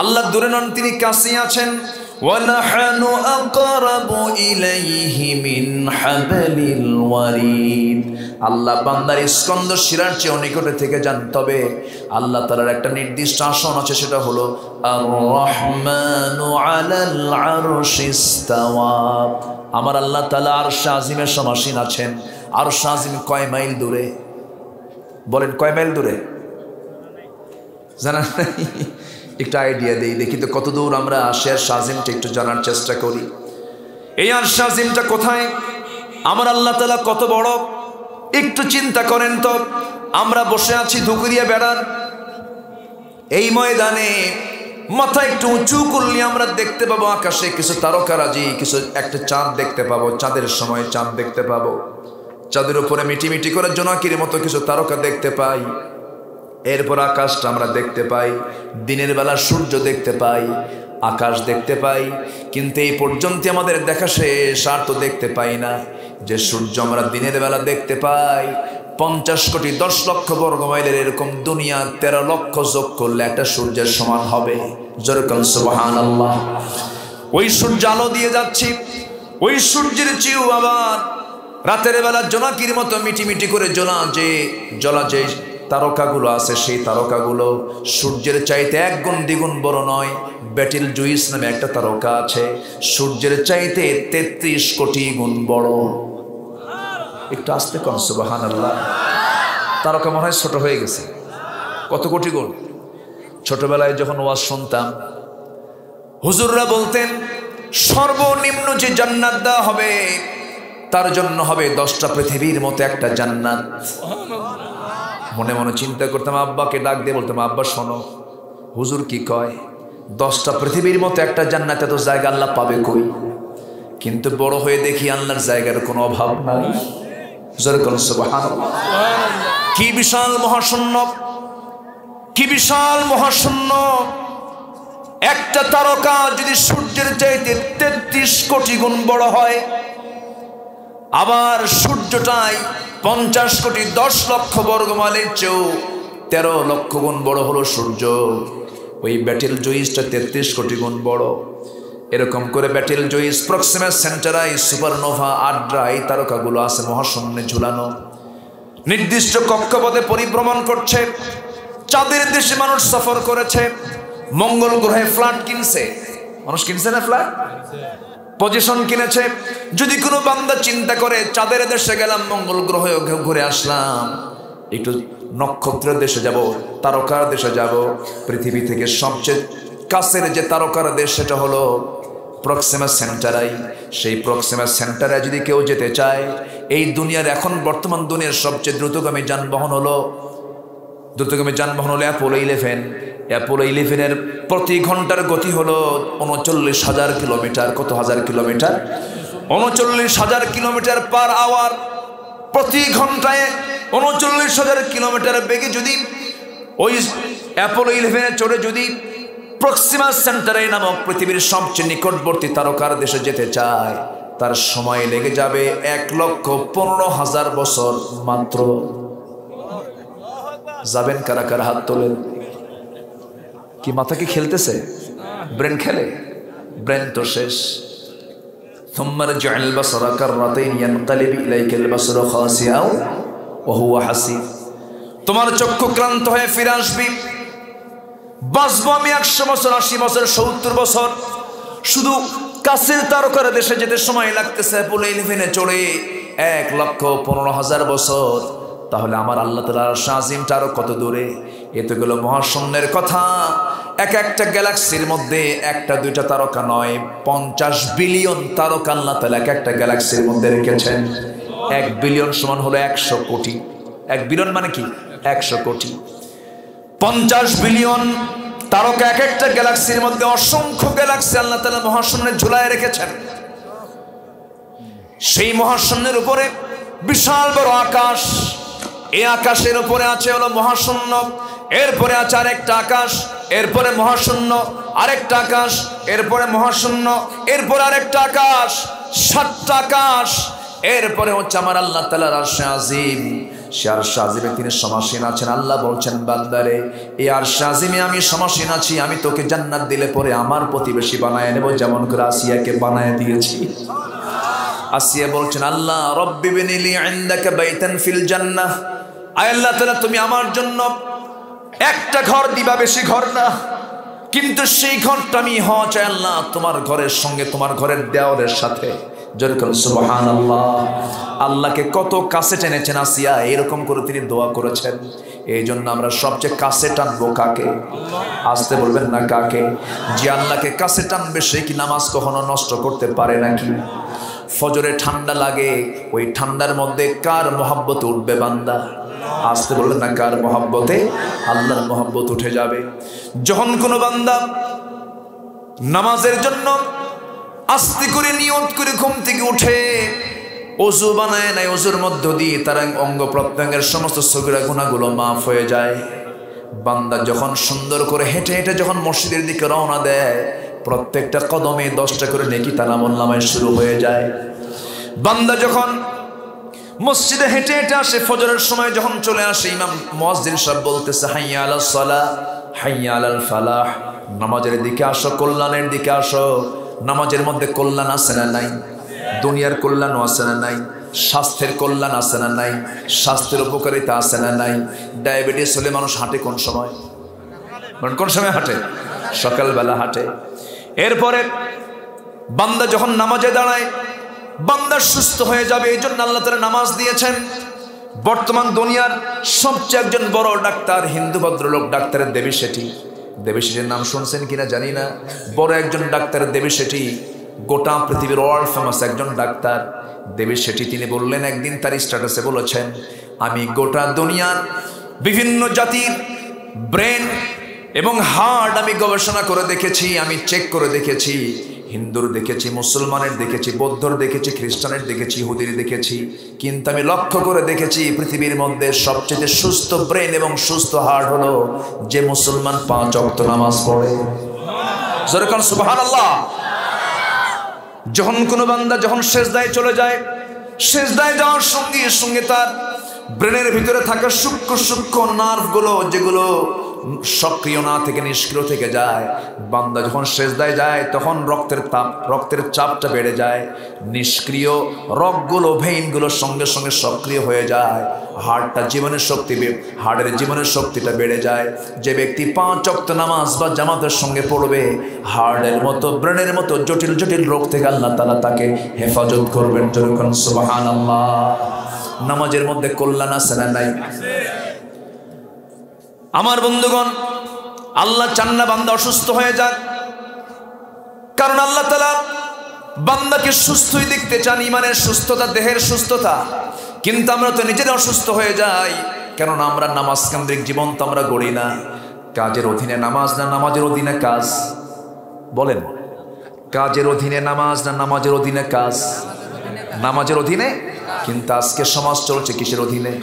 [SPEAKER 1] আল্লাহ দূরে নন, তিনি কাছেই আছেন। وَنَحْنُ أَقْرَبُ إِلَيْهِ مِنْ حَبْلِ الْوَرِيدِ। আল্লাহ বান্দার স্কন্দ শিরার চেয়ে নিকটে থেকে যান, তবে আল্লাহ তাআলার একটা নির্দিষ্ট আসন আছে, সেটা হলো আর-রহমানু আলাল আরশি ইস্তাওয়া। আমার আল্লাহ তাআলা আরশে আজিমের সমাসীন আছেন। আরশে আজিম কয় মাইল দূরে? বলেন কয় মাইল দূরে? জানা নাই? একটু আইডিয়া দেই, দেখি তো কত দূর আমরা আরশে আজিমটা একটু জানার চেষ্টা করি। এই আরশে আজিমটা কোথায়? আমার আল্লাহ তাআলা কত বড় একটু চিন্তা করেন তো। আমরা বসে আছি ধুকুরিয়া বেড়ার এই ময়দানে, মাথা একটু উঁচু করলে আমরা দেখতে পাবো আকাশে কিছু তারকারাজি, কিছু একটা চাঁদ দেখতে পাবো। চাঁদের সময় চাঁদ দেখতে পাবো, চাঁদের উপরে মিটিমিটি করে জোনাকির মতো কিছু তারকা দেখতে পাই। এরপর আকাশটা আমরা দেখতে পাই, দিনের বেলা সূর্য দেখতে পাই, আকাশ দেখতে পাই। কিন্তু এই পর্যন্ত আমাদের দেখা শেষ, আর তো দেখতে পাই না। যে সূর্য আমরা দিনের বেলা দেখতে পাই 50 কোটি 10 লক্ষ বর্গ মাইলের এরকম দুনিয়া 13 লক্ষ যোগ করলে একটা সূর্যের সমান হবে। যেরকম সুবহানাল্লাহ। ওই সূর্য আলো দিয়ে যাচ্ছি, ওই সূর্যের চেয়েও আবার রাতের বেলা জোনাকির মতো মিটিমিটি করে জ্বলা যে তারকাগুলো আছে, সেই তারকাগুলো সূর্যের চাইতে 1 গুণ 2 গুণ বড় নয়। ব্যাটেল জুইস নামে একটা তারকা আছে, সূর্যের চাইতে 33 কোটি গুণ বড়। একটু আস্তে কম সুবহানাল্লাহ। তারকা মনে হয় ছোট হয়ে গেছে। কত কোটি গুণ? ছোটবেলায় যখন ওয়াজ শুনতাম, হুজুররা বলতেন সর্বনিম্ন যে জান্নাত দেওয়া হবে তার জন্য হবে 10টা পৃথিবীর মতো একটা জান্নাত। মনে মনে চিন্তা করতাম, আব্বাকে ডাক দিয়ে বলতাম, আব্বা শোনো, হুজুর কি কয়? 10টা পৃথিবীর মতো একটা জান্নাতে তো জায়গা আল্লাহ পাবে কই? কিন্তু বড় হয়ে দেখি আল্লাহর জায়গার কোনো অভাব নাই। সুবহানাল্লাহ। কি বিশাল মহাশূন্য, কি বিশাল মহাশূন্য! একটা তারকা যদি সূর্যের চাইতে 33 কোটি গুণ বড় হয়, আবার সূর্যটাই 50 কোটি 10 লক্ষ বর্গমাইলের চেয়েও 13 লক্ষ গুণ বড় হলো সূর্য। ওই ব্যাটেল জুইসটা 33 কোটি গুণ বড়। এরকম করে battle juice, Proxima Centauri, supernova, আড্রা, এই তারকাগুলো আছে মহাশূন্যে ঝুলানো, নির্দিষ্ট কক্ষপথে পরিভ্রমণ করছে। চাঁদের দেশে মানুষ সফর করেছে, মঙ্গল গ্রহে ফ্ল্যাট কিনছে। মানুষ কিনছে না ফ্ল্যাট? পজিশন কিনেছে। যদি কোনো বান্দা চিন্তা করে চাঁদের দেশে গেলাম, মঙ্গল গ্রহে ঘুরে আসলাম, একটু নক্ষত্রের দেশে যাব, তারকার দেশে যাব, পৃথিবী থেকে সবচেয়ে কাছের যে তারকার দেশ সেটা হলো প্রক্সিমা সেন্টারাই। সেই প্রক্সিমা সেন্টারে যদি কেউ যেতে চায়, এই দুনিয়ার এখন বর্তমান দুনিয়ার সবচেয়ে দ্রুতগামী যানবাহন হলো অ্যাপোলো 11। অ্যাপোলো 11-এর প্রতি ঘন্টার গতি হলো 39,000 কিলোমিটার। কত হাজার কিলোমিটার? 39,000 kilometre per hour. প্রতি ঘন্টায় 39,000 কিলোমিটার বেগে যদি ওই অ্যাপোলো 11-এ চড়ে যদি প্রক্সিমা সেন্টারাই নামক পৃথিবীর সবচেয়ে নিকটবর্তী তারকার দেশে যেতে চায়, তার সময় লেগে যাবে 1,15,000 বছর মাত্র। যাবেন কারা কারা? হাত তোলেন। কি মাথা কি খেলতেছে? ব্রেন খেলে? ব্রেন তো শেষ। থুম্মা রাজি'আল বাসারা কাররাতাইন ইয়ানকালিবু ইলাইকাল বাসারু খাসিআও ওয়া হুয়া হাসিব। তোমার চক্ষু ক্লান্ত হয়ে ফিরে আসবি। বাঁচবো আমি 100 বছর, 80 বছর, 70 বছর। শুধু কাছের তারকার দেশে যেতে সময় লাগতেছে অ্যাপোলো 11-এ চড়ে 1,15,000 বছর। তাহলে আমার আল্লাহ তাআলার শাজিমটা আরো কত দূরে? এতে গেল মহাশূন্যের কথা। একটা গ্যালাক্সির মধ্যে 1টা 2টা তারকা নয়, 50 বিলিয়ন তারকা আল্লাহ তাআলা একটা গ্যালাক্সির মধ্যে রেখেছেন। 1 বিলিয়ন সমান হলো 100 কোটি। 1 বিলিয়ন মানে কি? 100 কোটি। 50 বিলিয়ন তারকা একটা গ্যালাক্সির মধ্যে। অসংখ্য গ্যালাক্সি আল্লাহ তাআলা মহাশূন্যে ঝুলায় রেখেছেন। সেই মহাশূন্যের উপরে বিশাল বড় আকাশ। এই আকাশের উপরে আছে হলো মহাশূন্য, এরপরে আছে আরেকটা আকাশ, এরপরে মহাশূন্য, আরেকটা আকাশ, এরপরে মহাশূন্য, এরপর আরেকটা আকাশ, 7টা আকাশ। এরপরে হচ্ছে আমার আল্লাহ তাআলার আরশে আজিম। সে আরশে আজিমে তিনি সমাসীন আছেন। আল্লাহ বলছেন, বান্দারে এই আরশে আজিমে আমি সমাসীন আছি, আমি তোকে জান্নাত দিলে পরে আমার প্রতিবেশী বানায় নেব, যেমন করে আসিয়াকে বানায় দিয়েছি। আসিয়া বলছেন, আল্লাহ রব্বি বিনিলি ইনদাকা বাইতান ফিল জান্নাহ, আয় আল্লাহ তাআলা তুমি আমার জন্য একটা ঘর দিবা, বেশি ঘর না, কিন্তু সেই ঘরটা আমি হওয়া চাই আল্লাহ তোমার ঘরের সঙ্গে, তোমার ঘরের দেওয়ালের সাথে। জোরে বলুন সুবহানাল্লাহ। আল্লাহকে কত কাছে টেনেছেন আসিয়া, এরকম করে তিনি দোয়া করেছেন। এই জন্য আমরা সবচেয়ে কাছে টানবো কাকে? আসতে বলবেন না কাকে? যে আল্লাহকে কাছে টানবে সে কি নামাজ কখনো নষ্ট করতে পারে নাকি? ফজরে ঠান্ডা লাগে, ওই ঠান্ডার মধ্যে কার মহব্বত উঠবে বান্দা? আসতে বললেন না কার মহব্বতে? আল্লাহর মহব্বত উঠে যাবে। যখন কোনো বান্দা নামাজের জন্য আস্তে করে নিয়ত করে ঘুম থেকে উঠে, ওযু বানায় নাই, ওযুর মধ্য দিয়ে তার অঙ্গ প্রত্যঙ্গের সমস্ত সগীরা গুনাহগুলো মাফ হয়ে যায়। বান্দা যখন সুন্দর করে হেঁটে হেঁটে যখন মসজিদের দিকে রওনা দেয়, প্রত্যেকটা কদমে 10টা করে নেকি তার আমলনামায় শুরু হয়ে যায়। বান্দা যখন মসজিদে হেঁটে হেঁটে আসে, ফজরের সময় যখন চলে আসে, ইমাম মুয়াজ্জিন সাহেব বলতেছে, হাইয়া আলাস সালাহ হাইয়া আলাল ফালাহ, নামাজের দিকে আসো, কল্যাণের দিকে আসো। নামাজের মধ্যে কল্যাণ আছে না নাই? দুনিয়ার কল্যাণও আছে না নাই? স্বাস্থ্যের কল্যাণ আছে না নাই? স্বাস্থ্যের উপকারিতা আছে না নাই? ডায়াবেটিস হলে মানুষ হাঁটে কোন সময়? কোন সময় হাঁটে? সকালবেলা হাঁটে। এরপরে বান্দা যখন নামাজে দাঁড়ায়, বান্দা সুস্থ হয়ে যাবে। এই জন্য আল্লাহ তাআলা নামাজ দিয়েছেন। বর্তমান দুনিয়ার সবচেয়ে একজন বড় ডাক্তার, হিন্দু ভদ্রলোক, ডাক্তারের দেবী শেঠি। দেবী শেঠির নাম শুনছেন কিনা জানি না। বড় একজন ডাক্তার দেবী শেঠি, গোটা পৃথিবীর ওয়ার্ল্ড ফেমাস একজন ডাক্তার দেবী শেঠি। তিনি বললেন, একদিন তার স্ট্যাটাসে বলেছেন, আমি গোটা দুনিয়ার বিভিন্ন জাতির ব্রেন এবং হার্ট আমি গবেষণা করে দেখেছি, আমি চেক করে দেখেছি। হিন্দুর দেখেছি, মুসলমানের দেখেছি, বৌদ্ধর দেখেছি, খ্রিস্টানের দেখেছি, ইহুদির দেখেছি, কিন্তু আমি লক্ষ্য করে দেখেছি পৃথিবীর মধ্যে সবচেয়ে সুস্থ ব্রেন এবং সুস্থ হার্ট হলো যে মুসলমান 5 ওয়াক্ত নামাজ পড়ে। জোরে কোন সুবহানাল্লাহ। যখন কোনো বান্দা যখন সেজদায় চলে যায়, সেজদায় যাওয়ার সঙ্গে সঙ্গে তার ব্রেনের ভিতরে থাকা সূক্ষ্ম সূক্ষ্ম নার্ভগুলো, যেগুলো সক্রিয় না থেকে নিষ্ক্রিয় থেকে যায়, বান্দা যখন সেজদায় যায় তখন রক্তের চাপটা বেড়ে যায়। নিষ্ক্রিয় রগগুলো, ভেইনগুলো সঙ্গে সঙ্গে সক্রিয় হয়ে যায়। হার্টের জীবনের শক্তিটা বেড়ে যায়। যে ব্যক্তি 5 ওয়াক্ত নামাজ বা জামাতের সঙ্গে পড়বে, হার্টের মতো, ব্রেনের মতো জটিল জটিল রোগ থেকে আল্লাহ তাআলা তাকে হেফাজত করবেন। যখন সুবহানাল্লাহ। নামাজের মধ্যে কল্যাণ আছে না নাই? আমার বন্ধুগণ, আল্লাহ চান না বান্দা অসুস্থ হয়ে যাক, কারণ আল্লাহ তাআলা বান্দাকে সুস্থই দেখতে চান, ইমানের সুস্থতা, দেহের সুস্থতা। কিন্তু আমরা তো নিজেরা অসুস্থ হয়ে যাই, কেননা আমরা নামাজ কেন্দ্রিক জীবন তো আমরা গড়ি না। কাজের অধীনে নামাজ না নামাজের অধীনে কাজ? বলেন, কাজের অধীনে নামাজ না নামাজের অধীনে কাজ? নামাজের অধীনে। কিন্তু আজকে সমাজ চলছে কিসের অধীনে?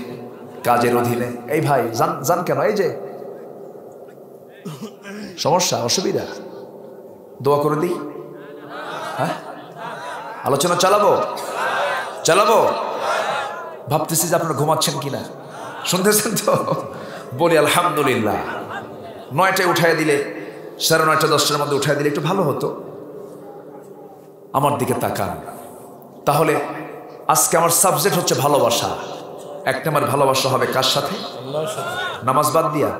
[SPEAKER 1] কাজের অধীনে। এই ভাই জান কেন? এই যে সমস্যা, অসুবিধা, দোয়া করে দিই। হ্যাঁ, আলোচনা চালাবো। ভাবতেছি যে আপনারা ঘুমাচ্ছেন কিনা, শুনতেছেন তো? বলি আলহামদুলিল্লাহ। 9টায় উঠায় দিলে, 9:30 10টার মধ্যে উঠায় দিলে একটু ভালো হতো। আমার দিকে তাকান। তাহলে আজকে আমার সাবজেক্ট হচ্ছে ভালোবাসা। 1 নম্বর ভালোবাসা হবে কার সাথে? আল্লাহর সাথে। নামাজ বাদ দিয়া?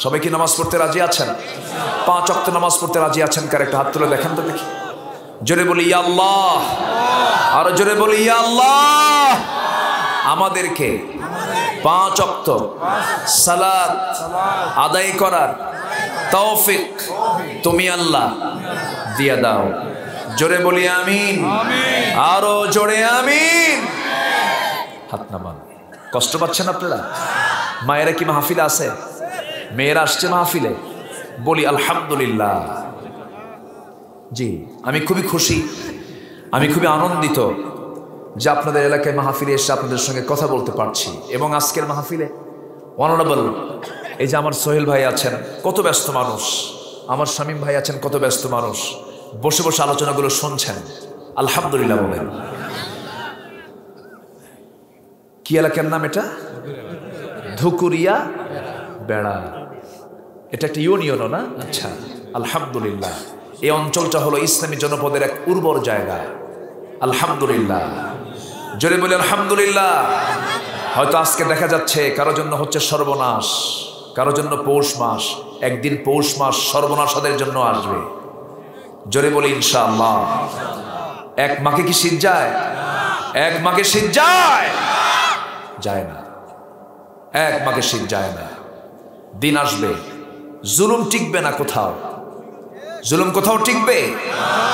[SPEAKER 1] সবাই কি নামাজ পড়তে রাজি আছেন? 5 ওয়াক্ত নামাজ পড়তে রাজি আছেন কার? একটা হাত তুলে দেখেন তো দেখি। জোরে বলি ইয়া আল্লাহ। আরো জোরে বলি ইয়া আল্লাহ। আমাদেরকে 5 ওয়াক্ত সালাত আদায় করার তৌফিক তুমি আল্লাহ দিয়া দাও। জোরে বলি আমিন। আরো জোরে আমিন। হাত নামান। কষ্ট পাচ্ছেন আপনারা? মায়েরা কি মাহফিলে আছে? মেয়েরা আসছে মাহফিলে? বলি আলহামদুলিল্লাহ। জি, আমি খুবই খুশি, আমি খুবই আনন্দিত যে আপনাদের এলাকায় মাহফিলে এসে আপনাদের সঙ্গে কথা বলতে পারছি। এবং আজকের মাহফিলে অনারেবল এই যে আমার সোহেল ভাই আছেন, কত ব্যস্ত মানুষ, আমার শামীম ভাই আছেন, কত ব্যস্ত মানুষ, বসে বসে আলোচনাগুলো শুনছেন, আলহামদুলিল্লাহ বলেন। কি এলাকার নাম এটা? ধুকুরিয়া বেড়া। এটা একটা ইউনিয়নও না? আচ্ছা, আলহামদুলিল্লাহ। এই অঞ্চলটা হলো ইসলামী জনপদের এক উর্বর জায়গা, আলহামদুলিল্লাহ। জোরে বলে আলহামদুলিল্লাহ। হয়তো আজকে দেখা যাচ্ছে কারো জন্য হচ্ছে সর্বনাশ, কারো জন্য পৌষ মাস, একদিন পৌষ মাস সর্বনাশাদের জন্য আসবে। জোরে বলি ইনশাআল্লাহ। এক মাকে কি শীত যায়? এক মাকে শীত যায়? যায় না, এক মাকে শীত যায় না। দিন আসবে, জুলুম টিকবে না কোথাও, জুলুম কোথাও টিকবে?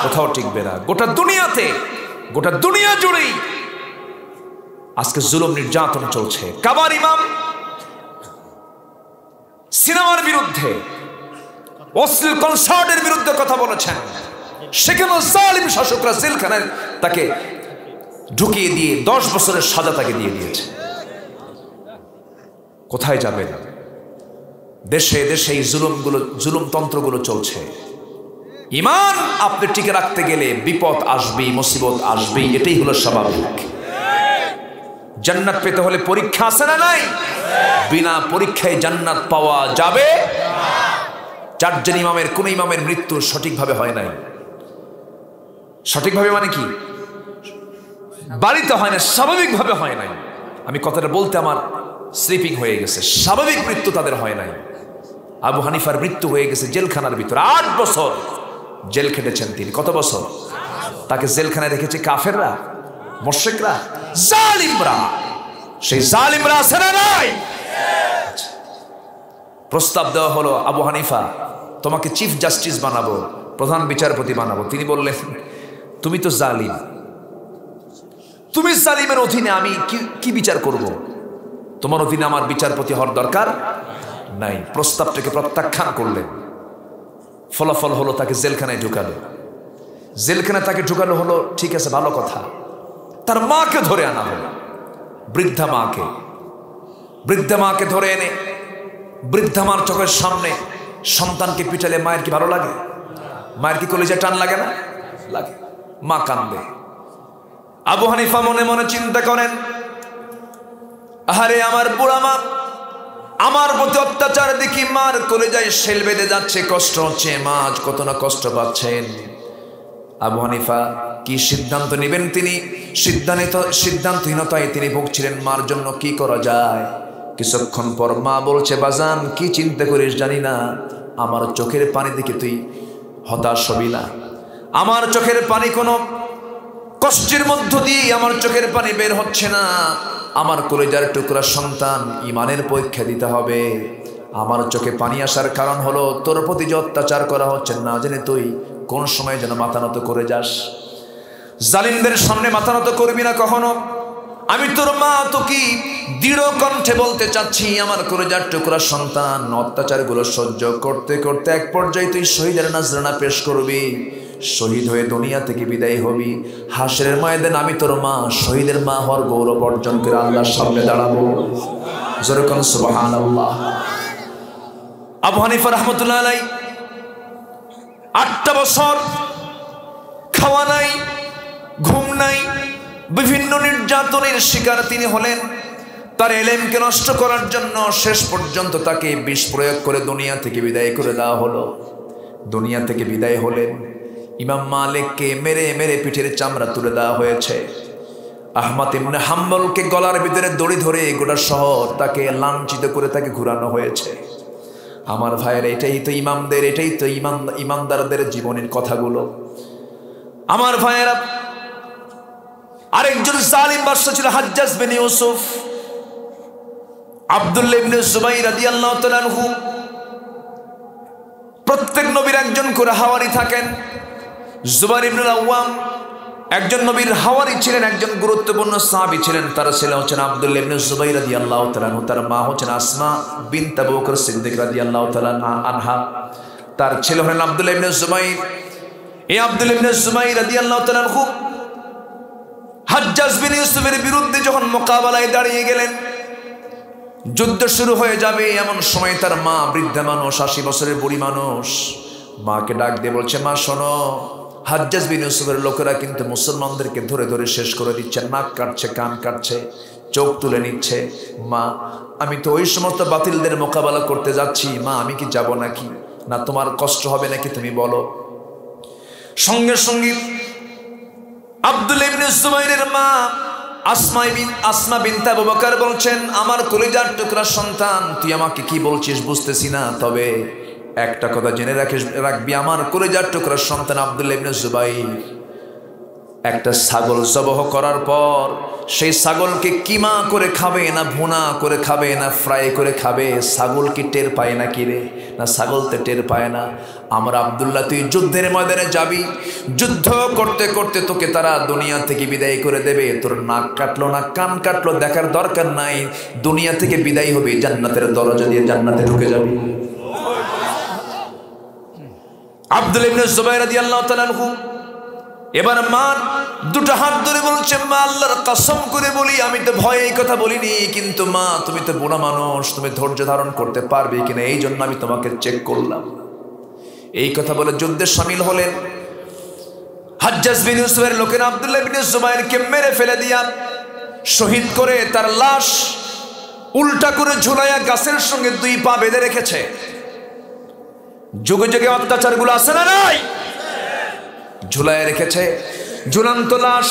[SPEAKER 1] কোথাও টিকবে না। গোটা দুনিয়াতে, গোটা দুনিয়া জুড়েই আজকে জুলুম নির্যাতন চলছে। কাবার ইমাম সিনেমার বিরুদ্ধে, অশ্লীল কনসার্টের বিরুদ্ধে কথা বলেছেন, সেখানে জালিম শাসকরা জেলখানায় তাকে ঢুকিয়ে দিয়ে 10 বছরের সাজা তাকে দিয়ে দিয়েছে। কোথায় যাবেন? দেশে দেশে এই জুলুমতন্ত্রগুলো চলছে। ঈমান আপনি টিকে রাখতে গেলে বিপদ আসবেই, মুসিবত আসবেই, এটাই হলো স্বাভাবিক। জান্নাত পেতে হলে পরীক্ষা আছে না নাই? বিনা পরীক্ষায় জান্নাত পাওয়া যাবে? 4 জন ইমামের কোন ইমামের মৃত্যু সঠিকভাবে হয় নাই। সঠিকভাবে মানে কি? বাড়িতে হয় না, স্বাভাবিকভাবে হয় নাই। আমি কথাটা বলতে আমার স্লিপিং হয়ে গেছে। স্বাভাবিক মৃত্যু তাদের হয় নাই। আবু হানিফার মৃত্যু হয়ে গেছে জেলখানার ভিতরে। 8 বছর জেল খেটেছেন তিনি। কত বছর? তাকে জেলখানায় রেখেছে কাফেররা, মুশরিকরা, জালিমরা। সেই জালিমরা আছে না নাই? প্রস্তাব দেওয়া হলো, আবু হানিফা তোমাকে চিফ জাস্টিস বানাবো, প্রধান বিচারপতি বানাবো। তিনি বললেন, তুমি তো জালিম, তুমি জালিমের অধীনে আমি কি বিচার করব? তোমার অধীনে আমার বিচারপতি হওয়ার দরকার নাই। প্রস্তাবটাকে প্রত্যাখ্যান করলেন। ফলাফল হলো তাকে জেলখানায় ঢুকালো। জেলখানায় তাকে ঢুকানো হলো, ঠিক আছে, ভালো কথা। তার মাকে ধরে আনা হলো, বৃদ্ধা মাকে। বৃদ্ধা মাকে ধরে এনে বৃদ্ধা মার চোখের সামনে সন্তানকে পিটালে মায়ের কি ভালো লাগে? মায়ের কি কলিজায় টান লাগে না? লাগে। মা কান্দে। আবু হানিফা মনে মনে চিন্তা করেন, আহারে আমার বুড়া মা, আমার প্রতি অত্যাচার দেখি মার কলিজায় শেল বেঁধে যাচ্ছে, কষ্ট হচ্ছে, মা আজ কত না কষ্ট পাচ্ছেন। আবু হানিফা কি সিদ্ধান্ত নেবেন? তিনি সিদ্ধান্তহীনতায় তিনি ভুগছিলেন। মার জন্য কি করা যায়? কিছুক্ষণ পর মা বলছে, বাজান কি চিন্তা করিস জানি না, আমার চোখের পানি দেখে তুই হতাশ হবি না। আমার চোখের পানি কোনো কষ্টের মধ্য দিয়ে আমার চোখের পানি বের হচ্ছে না। আমার কলিজার টুকরা সন্তান, ঈমানের পরীক্ষা দিতে হবে। আমার চোখে পানি আসার কারণ হলো তোর প্রতি যে অত্যাচার করা হচ্ছে, না জেনে তুই কোন সময় যেন মাথা নত করে যাস। জালিমদের সামনে মাথা নত করবি না কখনো। আমি তোর মা, তো কি দৃঢ় কণ্ঠে বলতে চাচ্ছি, আমার কলিজার টুকরা সন্তান, অত্যাচারগুলো সহ্য করতে করতে এক পর্যায়ে তুই শহীদের নাজরানা পেশ করবি, শহীদ হয়ে দুনিয়া থেকে বিদায় হবি। হাসরের ময়দানে আমি তোর মা, শহীদের মা হওয়ার গৌরব অর্জন করে আল্লাহর সামনে দাঁড়াবো। যেরকম সুবহানাল্লাহ। আবু হানিফা রাহমাতুল্লাহ আলাইহি 8টা বছর খাওয়া নাই, ঘুম নাই, বিভিন্ন নির্যাতনের শিকার তিনি হলেন। তার এলেমকে নষ্ট করার জন্য শেষ পর্যন্ত তাকে বিষ প্রয়োগ করে দুনিয়া থেকে বিদায় করে দেওয়া হলো। দুনিয়া থেকে বিদায় হলেন। ইমাম মালিককে মেরে মেরে পিঠের চামড়া তুলে দেওয়া হয়েছে। আহমদ ইবনে হাম্বলকে গলার ভিতরে দড়ি ধরে গোটা শহর তাকে লাঞ্ছিত করে তাকে ঘুরানো হয়েছে। আমার ভাইয়ের, এটাই তো ইমামদের, এটাই তো ইমানদারদের জীবনের কথাগুলো। আমার ভাইয়েরা, আরেকজন জালিম বাদশা ছিল হাজ্জাজ বিন ইউসুফ। আব্দুল্লাহ ইবনে জুবাইর রাদিয়াল্লাহু তাআলা আনহু, প্রত্যেক নবীর একজন করে হাওয়ারি থাকেন। জুবাইর ইবনে আওয়াম একজন নবীর হাওয়ারি ছিলেন, একজন গুরুত্বপূর্ণ সাহাবী ছিলেন। তার ছেলে হচ্ছেন আব্দুল্লাহ ইবনে জুবাইর রাদিয়াল্লাহু তাআলা আনহু, তার মা হচ্ছেন আসমা বিনত আবু বকর সিদ্দিক রাদিয়াল্লাহু তাআলা আনহা। তার ছেলে হলেন আব্দুল্লাহ ইবনে জুবাইর। এই আব্দুল্লাহ ইবনে জুবাইর রাদিয়াল্লাহু তাআলা আনহু হাজ্জাজ বিন ইউসুফের বিরুদ্ধে যখন মোকাবেলায় দাঁড়িয়ে গেলেন, যুদ্ধ শুরু হয়ে যাবে এমন সময় তার মা, বৃদ্ধা মানুষ, 80 বছরের বুড়ি মানুষ, মাকে ডাক দিয়ে বলছে, মা শোনো, হাজ্জাজ বিন ইউসুফের লোকেরা কিন্তু মুসলমানদেরকে ধরে ধরে শেষ করে দিচ্ছে, নাক কাটছে, কান কাটছে, চোখ তুলে নিচ্ছে। মা, আমি তো ওই সমস্ত বাতিলদের মোকাবেলা করতে যাচ্ছি, মা আমি কি যাব নাকি? না তোমার কষ্ট হবে নাকি তুমি বলো। সঙ্গে সঙ্গে আব্দুল্লাহ ইবনে জুবাইরের মা আসমা বিনতে আবু বকর বলছেন, আমার কলিজার টুকরা সন্তান, তুই আমাকে কি বলছিস বুঝতেছি না, তবে একটা কথা জেনে রাখবি, আমার কলিজার টুকরা সন্তান আব্দুল্লাহ ইবনে জুবাইর একটা ছাগল জবহ করার পর সেই ছাগলকে কিমা করে খাবে, না ভুনা করে খাবে, না ফ্রাই করে খাবে, ছাগল কি টের পায় না কি রে? না ছাগল তো টের পায় না। আমরা আব্দুল্লাহ, তুই যুদ্ধের ময়দানে যাবি, যুদ্ধ করতে করতে তোকে তারা দুনিয়া থেকে বিদায় করে দেবে, তোর নাক কাটলো না কান কাটলো দেখার দরকার নাই, দুনিয়া থেকে বিদায় হবে, জান্নাতের দরজা দিয়ে জান্নাতে ঢুকে যাবি। আব্দুল্লাহ ইবনে জুবাইর রাদিয়াল্লাহু তাআলা আনহু এবার মা দুটো হাত ধরে বলছে, মা আল্লাহর কসম করে বলি, আমি তো ভয়ে এই কথা বলিনি, কিন্তু মা তুমি তো বুড়া মানুষ, তুমি ধৈর্য ধারণ করতে পারবে কিনা, এই জন্য আমি তোমাকে চেক করলাম। এই কথা বলে যুদ্ধে শামিল হলেন। হাজ্জাজ বিন ইউসুফের লোকেরা আব্দুল্লাহ ইবনে জুবাইরকে মেরে ফেলে দিয়া শহীদ করে তার লাশ উল্টা করে ঝুলাইয়া গাছের সঙ্গে 2 পা বেঁধে রেখেছে। যুগে যুগে অত্যাচারগুলো আছে না নাই? ঝুলাইয়া রেখেছে, ঝুলন্ত লাশ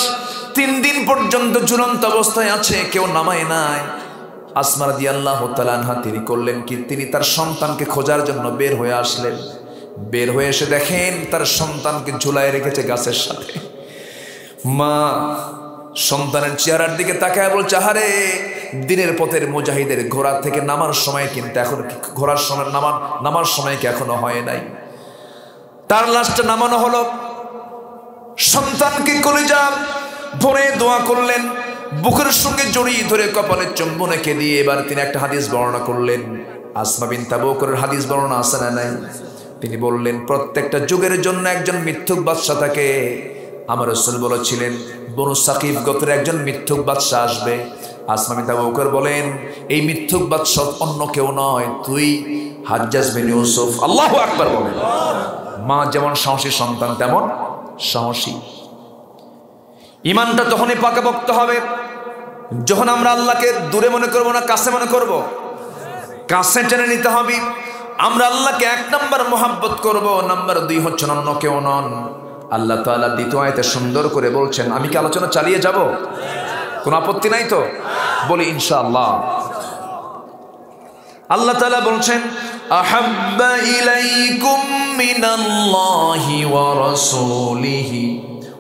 [SPEAKER 1] 3 দিন পর্যন্ত ঝুলন্ত অবস্থায় আছে, কেউ নামায় নাই। আসমা রাদিয়াল্লাহু তাআলা আনহা তিনি করলেন কি, তিনি তার সন্তানকে খোঁজার জন্য বের হয়ে আসলেন। বের হয়ে এসে দেখেন তার সন্তানকে ঝুলায় রেখেছে গাছের সাথে। মা সন্তানের চেহারার দিকে তাকায় বলছে, আহারে দিনের পথের মুজাহিদের ঘোড়া থেকে নামার সময় কিন্তু এখন ঘোড়ার সময় নামার সময় কি এখনো হয় নাই। তার লাশটা নামানো হলো, সন্তানকে কলিজা ভরে দোয়া করলেন, বুকের সঙ্গে জড়িয়ে ধরে কপালে চুম্বন এঁকে দিয়ে এবার তিনি একটা হাদিস বর্ণনা করলেন। আসমা বিনতে আবু বকরের হাদিস বর্ণনা আছে না নাই? তিনি বললেন, প্রত্যেকটা যুগের জন্য একজন মিথ্যুক বাদশা থাকে। আমার রাসূল বলেছিলেন, বনু সাকিব গোত্রের একজন মিথ্যুক বাদশা আসবে। আসমা বিনতে আবু বকর বলেন, এই মিথ্যুক বাদশা অন্য কেউ নয়, তুই হাজ্জাজ বিন ইউসুফ। আল্লাহু আকবার বলেন। মা যেমন সাহসী, সন্তান তেমন সাহসী। ইমানটা তখনই পাকাপোক্ত হবে যখন আমরা আল্লাহকে দূরে মনে করব না, কাছে মনে করব। কাছে টেনে নিতে হবে। আমরা আল্লাহকে 1 নম্বর মোহাব্বত করব, নাম্বার 2 হচ্ছে অন্য কেউ নন। আল্লাহ তাআলা দ্বিতীয় আয়াতে সুন্দর করে বলছেন, আমি কি আলোচনা চালিয়ে যাব? কোনো আপত্তি নাই তো? বলি ইনশাআল্লাহ। আল্লাহ তাআলা বলছেন, আহাব্বা ইলাইকুম মিনাল্লাহি ওয়া রাসূলিহি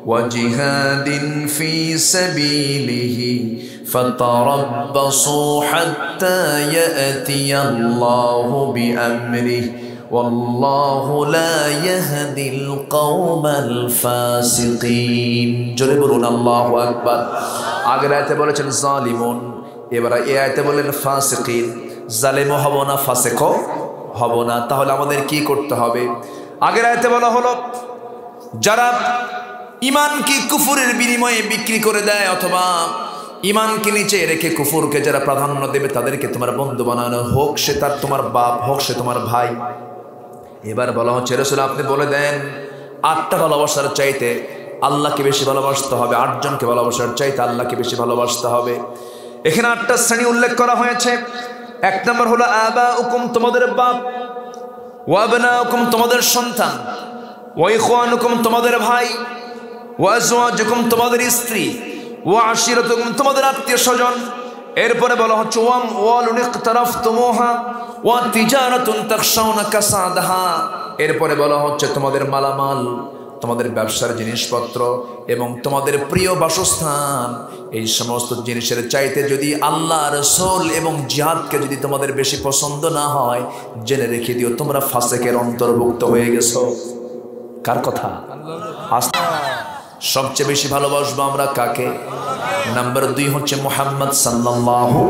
[SPEAKER 1] ওয়া জিহাদিন ফি সাবিলিহি ফাতারাব্বাসু হাত্তা ইয়াতিয়াল্লাহু বিআমরিহি ওয়াল্লাহু লা ইয়াহদিল কওমাল ফাসিকিন। জোরে বলুন আল্লাহু আকবার। আগের আয়াতে বলেছেন জালিমুন, এবার এই আয়াতে বলেন ফাসিকিন। জালেমও হব না, ফাসিকও হব না। তাহলে আমাদের কি করতে হবে? আগের আয়াতে বলা হলো, যারা ইমানকে কুফুরের বিনিময়ে বিক্রি করে দেয়, অথবা ইমানকে নিচে রেখে কুফুরকে যারা প্রাধান্য দেবে, তাদেরকে তোমার বন্ধু বানানো, হোক সে তোমার বাপ, হোক সে তোমার ভাই। এবার বলা হচ্ছে, রাসূল আপনি বলে দেন, 8টা ভালোবাসার চাইতে আল্লাহকে বেশি ভালোবাসতে হবে, 8 জনকে ভালোবাসার চাইতে আল্লাহকে বেশি ভালোবাসতে হবে। এখানে 8টা শ্রেণী উল্লেখ করা হয়েছে। 1 নম্বর হলো আবাউকুম, তোমাদের বাপ, ওয়া আবনাউকুম, তোমাদের সন্তান, ওয়া ইখওয়ানুকুম, তোমাদের ভাই, ওয়া আজওয়াজুকুম, তোমাদের স্ত্রী, ওয়া আশিরাতুকুম, তোমাদের আত্মীয় স্বজন। এরপরে বলা হচ্ছে ওয়ামওয়ালুন ইকতারাফতুমুহা ওয়া তিজারাতুন তাখশাউনা কাসাদাহা। এরপরে বলা হচ্ছে তোমাদের মালামাল, তোমাদের ব্যবসার জিনিসপত্র এবং তোমাদের প্রিয় বাসস্থান। এই সমস্ত জিনিসের চাইতে যদি আল্লাহ, রাসূল এবং জিহাদকে যদি তোমাদের বেশি পছন্দ না হয়, জেনে রেখে দিও তোমরা ফাসিকের অন্তর্ভুক্ত হয়ে গেছো। কার কথা? সবচেয়ে বেশি ভালোবাসবো আমরা কাকে? নাম্বার 2 হচ্ছে মুহাম্মদ সাল্লাল্লাহু